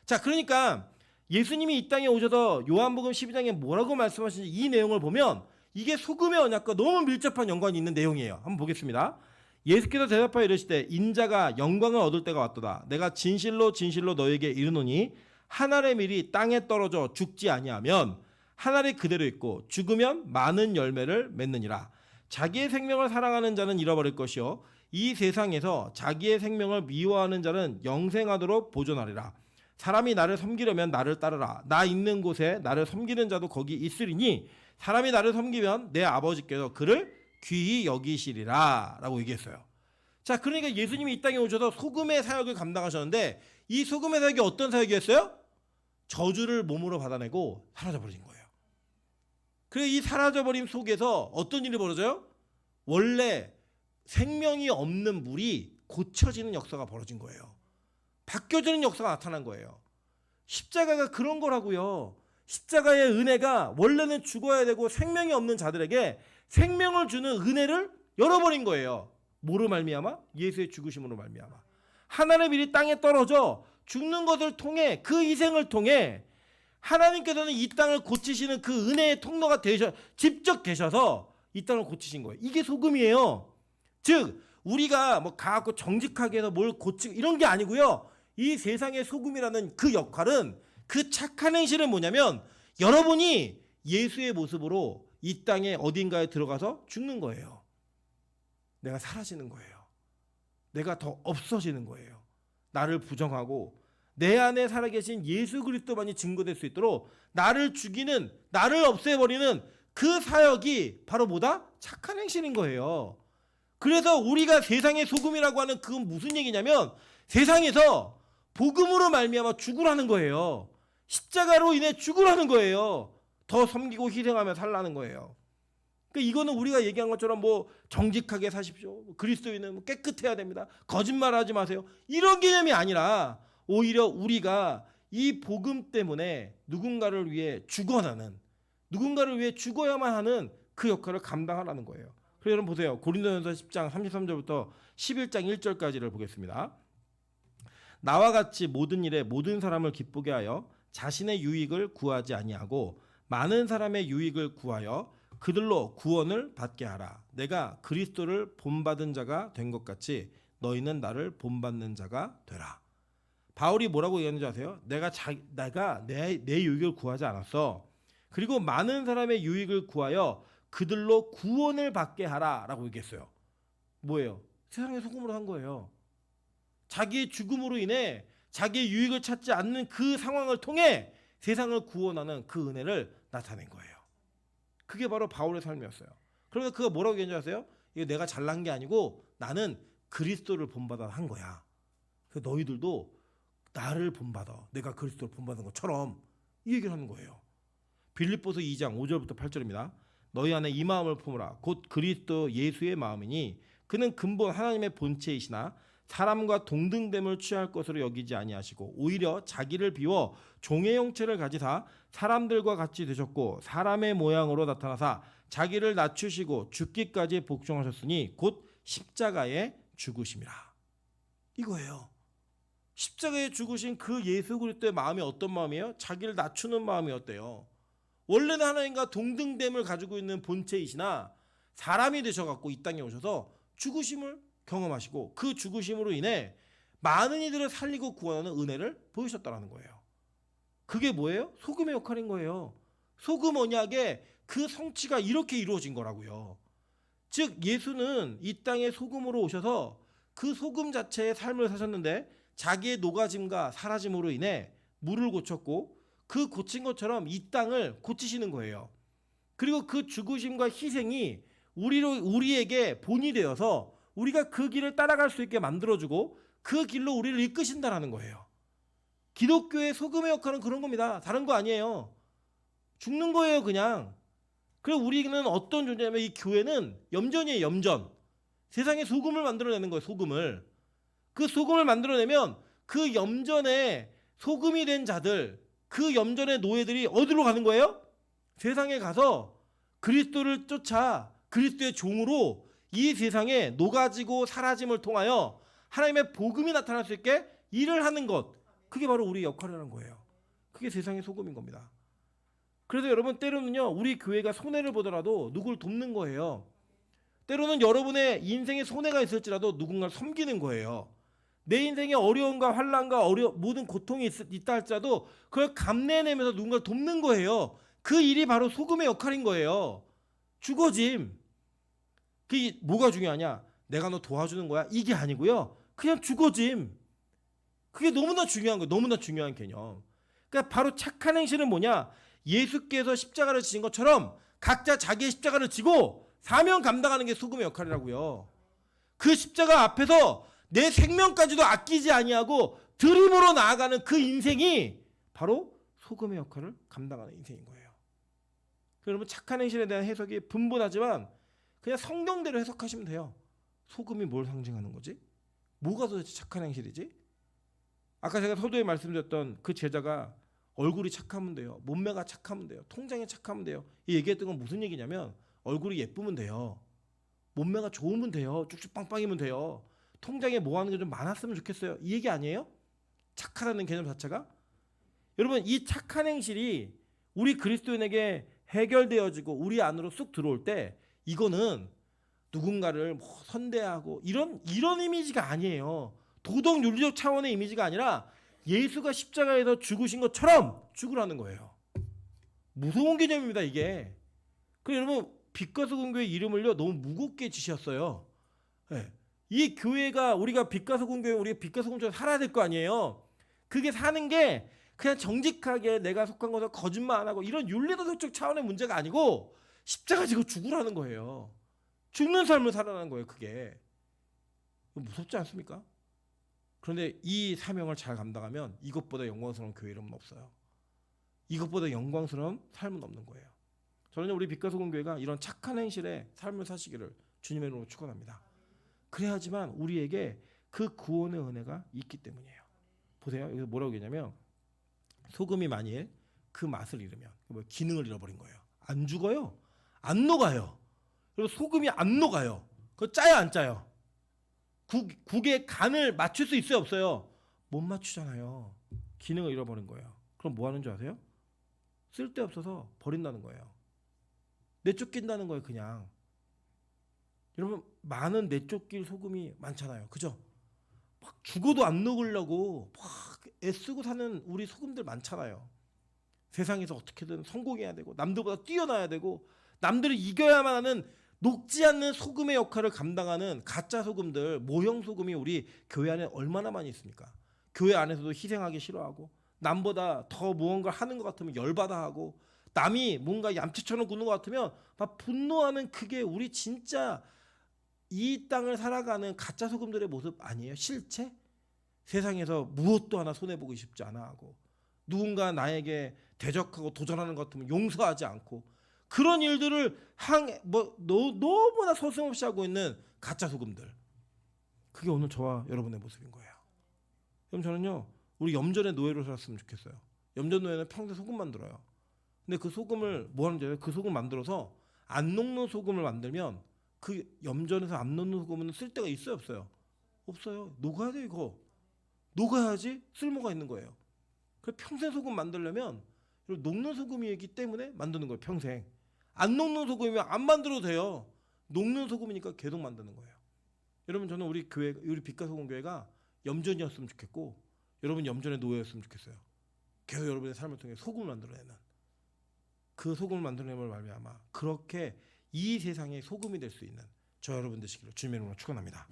자, 그러니까 예수님이 이 땅에 오셔서 요한복음 12장에 뭐라고 말씀하시는지 이 내용을 보면 이게 소금의 언약과 너무 밀접한 연관이 있는 내용이에요. 한번 보겠습니다. 예수께서 대답하여 이르시되 인자가 영광을 얻을 때가 왔도다. 내가 진실로 진실로 너에게 이르노니 한 알의 밀이 땅에 떨어져 죽지 아니하면 한 알이 그대로 있고 죽으면 많은 열매를 맺느니라. 자기의 생명을 사랑하는 자는 잃어버릴 것이요 이 세상에서 자기의 생명을 미워하는 자는 영생하도록 보존하리라. 사람이 나를 섬기려면 나를 따르라. 나 있는 곳에 나를 섬기는 자도 거기 있으리니 사람이 나를 섬기면 내 아버지께서 그를 귀히 여기시리라 라고 얘기했어요. 자, 그러니까 예수님이 이 땅에 오셔서 소금의 사역을 감당하셨는데 이 소금의 사역이 어떤 사역이었어요? 저주를 몸으로 받아내고 사라져버린 거예요. 그래서 이 사라져버림 속에서 어떤 일이 벌어져요? 원래 생명이 없는 물이 고쳐지는 역사가 벌어진 거예요. 바뀌어지는 역사가 나타난 거예요. 십자가가 그런 거라고요. 십자가의 은혜가 원래는 죽어야 되고 생명이 없는 자들에게 생명을 주는 은혜를 열어버린 거예요. 뭐로 말미암아? 예수의 죽으심으로 말미암아. 하나님의 밀이 땅에 떨어져 죽는 것을 통해 그 희생을 통해 하나님께서는 이 땅을 고치시는 그 은혜의 통로가 직접 되셔서 이 땅을 고치신 거예요. 이게 소금이에요. 즉 우리가 뭐 가갖고 정직하게 해서 뭘 고치고 이런 게 아니고요. 이 세상의 소금이라는 그 역할은 그 착한 행실은 뭐냐면 여러분이 예수의 모습으로 이 땅에 어딘가에 들어가서 죽는 거예요. 내가 사라지는 거예요. 내가 더 없어지는 거예요. 나를 부정하고 내 안에 살아계신 예수 그리스도만이 증거될 수 있도록 나를 죽이는, 나를 없애버리는 그 사역이 바로 뭐다? 착한 행실인 거예요. 그래서 우리가 세상의 소금이라고 하는 그건 무슨 얘기냐면 세상에서 복음으로 말미암아 죽으라는 거예요. 십자가로 인해 죽으라는 거예요. 더 섬기고 희생하며 살라는 거예요. 그러니까 이거는 우리가 얘기한 것처럼 뭐 정직하게 사십시오. 그리스도인은 깨끗해야 됩니다. 거짓말하지 마세요. 이런 개념이 아니라 오히려 우리가 이 복음 때문에 누군가를 위해 죽어나는, 누군가를 위해 죽어야만 하는 그 역할을 감당하라는 거예요. 그래서 여러분 보세요. 고린도전서 10장 33절부터 11장 1절까지를 보겠습니다. 나와 같이 모든 일에 모든 사람을 기쁘게 하여 자신의 유익을 구하지 아니하고 많은 사람의 유익을 구하여 그들로 구원을 받게 하라. 내가 그리스도를 본받은 자가 된 것 같이 너희는 나를 본받는 자가 되라. 바울이 뭐라고 얘기하는지 아세요? 내가 내 유익을 구하지 않았어. 그리고 많은 사람의 유익을 구하여 그들로 구원을 받게 하라라고 얘기했어요. 뭐예요? 세상의 소금으로 한 거예요. 자기의 죽음으로 인해 자기의 유익을 찾지 않는 그 상황을 통해 세상을 구원하는 그 은혜를 나타낸 거예요. 그게 바로 바울의 삶이었어요. 그러니까 그가 뭐라고 얘기하는지 아세요? 이거 내가 잘난 게 아니고 나는 그리스도를 본받아 한 거야. 그래서 너희들도 나를 본받아. 내가 그리스도를 본받은 것처럼 이 얘기를 하는 거예요. 빌립보서 2장 5절부터 8절입니다. 너희 안에 이 마음을 품으라. 곧 그리스도 예수의 마음이니 그는 근본 하나님의 본체이시나 사람과 동등됨을 취할 것으로 여기지 아니하시고 오히려 자기를 비워 종의 형체를 가지사 사람들과 같이 되셨고 사람의 모양으로 나타나사 자기를 낮추시고 죽기까지 복종하셨으니 곧 십자가에 죽으심이라. 이거예요. 십자가에 죽으신 그 예수 그리스도의 마음이 어떤 마음이에요? 자기를 낮추는 마음이었대요. 원래는 하나님과 동등됨을 가지고 있는 본체이시나 사람이 되셔갖고 이 땅에 오셔서 죽으심을 경험하시고 그 죽으심으로 인해 많은 이들을 살리고 구원하는 은혜를 보이셨다는 거예요. 그게 뭐예요? 소금의 역할인 거예요. 소금 언약의 그 성취가 이렇게 이루어진 거라고요. 즉 예수는 이 땅에 소금으로 오셔서 그 소금 자체의 삶을 사셨는데 자기의 녹아짐과 사라짐으로 인해 물을 고쳤고 그 고친 것처럼 이 땅을 고치시는 거예요. 그리고 그 죽으심과 희생이 우리에게 본이 되어서 우리가 그 길을 따라갈 수 있게 만들어주고 그 길로 우리를 이끄신다라는 거예요. 기독교의 소금의 역할은 그런 겁니다. 다른 거 아니에요. 죽는 거예요, 그냥. 그리고 우리는 어떤 존재냐면 이 교회는 염전이에요, 염전. 세상에 소금을 만들어내는 거예요, 소금을. 그 소금을 만들어내면 그 염전에 소금이 된 자들, 그 염전의 노예들이 어디로 가는 거예요? 세상에 가서 그리스도를 쫓아 그리스도의 종으로 이 세상에 녹아지고 사라짐을 통하여 하나님의 복음이 나타날 수 있게 일을 하는 것. 그게 바로 우리 역할이라는 거예요. 그게 세상의 소금인 겁니다. 그래서 여러분 때로는요 우리 교회가 손해를 보더라도 누구를 돕는 거예요. 때로는 여러분의 인생에 손해가 있을지라도 누군가를 섬기는 거예요. 내 인생에 어려움과 환난과 모든 고통이 있다 할지라도 그걸 감내내면서 누군가를 돕는 거예요. 그 일이 바로 소금의 역할인 거예요. 죽어짐. 그게 뭐가 중요하냐? 내가 너 도와주는 거야? 이게 아니고요. 그냥 죽어짐. 그게 너무나 중요한 거예요. 너무나 중요한 개념. 그러니까 바로 착한 행실은 뭐냐? 예수께서 십자가를 지신 것처럼 각자 자기의 십자가를 지고 사명 감당하는 게 소금의 역할이라고요. 그 십자가 앞에서 내 생명까지도 아끼지 아니하고 드림으로 나아가는 그 인생이 바로 소금의 역할을 감당하는 인생인 거예요. 여러분 착한 행실에 대한 해석이 분분하지만 그냥 성경대로 해석하시면 돼요. 소금이 뭘 상징하는 거지? 뭐가 도대체 착한 행실이지? 아까 제가 서두에 말씀드렸던 그 제자가 얼굴이 착하면 돼요. 몸매가 착하면 돼요. 통장이 착하면 돼요. 이 얘기했던 건 무슨 얘기냐면 얼굴이 예쁘면 돼요. 몸매가 좋으면 돼요. 쭉쭉 빵빵이면 돼요. 통장에 뭐 하는 게 좀 많았으면 좋겠어요. 이 얘기 아니에요? 착하다는 개념 자체가? 여러분 이 착한 행실이 우리 그리스도인에게 해결되어지고 우리 안으로 쑥 들어올 때 이거는 누군가를 뭐 선대하고 이런 이미지가 아니에요. 도덕 윤리적 차원의 이미지가 아니라 예수가 십자가에서 죽으신 것처럼 죽으라는 거예요. 무서운 개념입니다 이게. 그래서 여러분 빛과 소금 교회 이름을요 너무 무겁게 지셨어요. 네. 이 교회가 우리가 빛과 소금 교회 우리가 빛과 소금처럼 살아야 될 거 아니에요. 그게 사는 게 그냥 정직하게 내가 속한 것을 거짓말 안 하고 이런 윤리도덕적 차원의 문제가 아니고 십자가 지고 죽으라는 거예요. 죽는 삶을 살아라는 거예요. 그게 무섭지 않습니까? 그런데 이 사명을 잘 감당하면 이것보다 영광스러운 교회 이름은 없어요. 이것보다 영광스러운 삶은 없는 거예요. 저는 우리 빛과 소금 교회가 이런 착한 행실의 삶을 사시기를 주님의 이름으로 축원합니다. 그래야지만 우리에게 그 구원의 은혜가 있기 때문이에요. 보세요. 여기서 뭐라고 얘기하냐면 소금이 만일 그 맛을 잃으면 기능을 잃어버린 거예요. 안 죽어요. 안 녹아요. 그리고 소금이 안 녹아요. 그거 짜요 안 짜요? 국의 간을 맞출 수 있어요 없어요? 못 맞추잖아요. 기능을 잃어버린 거예요. 그럼 뭐 하는 줄 아세요? 쓸데없어서 버린다는 거예요. 내쫓긴다는 거예요 그냥. 여러분 많은 내쫓길 소금이 많잖아요. 그죠? 막 죽어도 안 녹으려고 막 애쓰고 사는 우리 소금들 많잖아요. 세상에서 어떻게든 성공해야 되고 남들보다 뛰어나야 되고 남들을 이겨야만 하는 녹지 않는 소금의 역할을 감당하는 가짜 소금들, 모형 소금이 우리 교회 안에 얼마나 많이 있습니까? 교회 안에서도 희생하기 싫어하고 남보다 더 무언가를 하는 것 같으면 열받아 하고 남이 뭔가 얌체처럼 구는 것 같으면 막 분노하는 그게 우리 진짜 이 땅을 살아가는 가짜 소금들의 모습 아니에요? 실체? 세상에서 무엇도 하나 손해보고 싶지 않아 하고 누군가 나에게 대적하고 도전하는 것 같으면 용서하지 않고 그런 일들을 너무나 서슴없이 하고 있는 가짜 소금들. 그게 오늘 저와 여러분의 모습인 거예요. 그럼 저는요, 우리 염전의 노예로 살았으면 좋겠어요. 염전 노예는 평생 소금 만들어요. 근데 그 소금을 뭐 하는 줄 알아요? 그 소금 만들어서 안 녹는 소금을 만들면 그 염전에서 안 녹는 소금은 쓸 데가 있어요, 없어요? 없어요. 녹아야 돼 이거. 녹아야지 쓸모가 있는 거예요. 그래서 평생 소금 만들려면 녹는 소금이기 때문에 만드는 거예요. 평생. 안 녹는 소금이면 안 만들어도 돼요. 녹는 소금이니까 계속 만드는 거예요. 여러분 저는 우리 교회, 우리 빛과 소금 교회가 염전이었으면 좋겠고 여러분 염전의 노예였으면 좋겠어요. 계속 여러분의 삶을 통해 소금을 만들어내는 그 소금을 만들어내는 말미암아 그렇게 이 세상의 소금이 될 수 있는 저 여러분 되시기를 주님의 이름으로 축원합니다.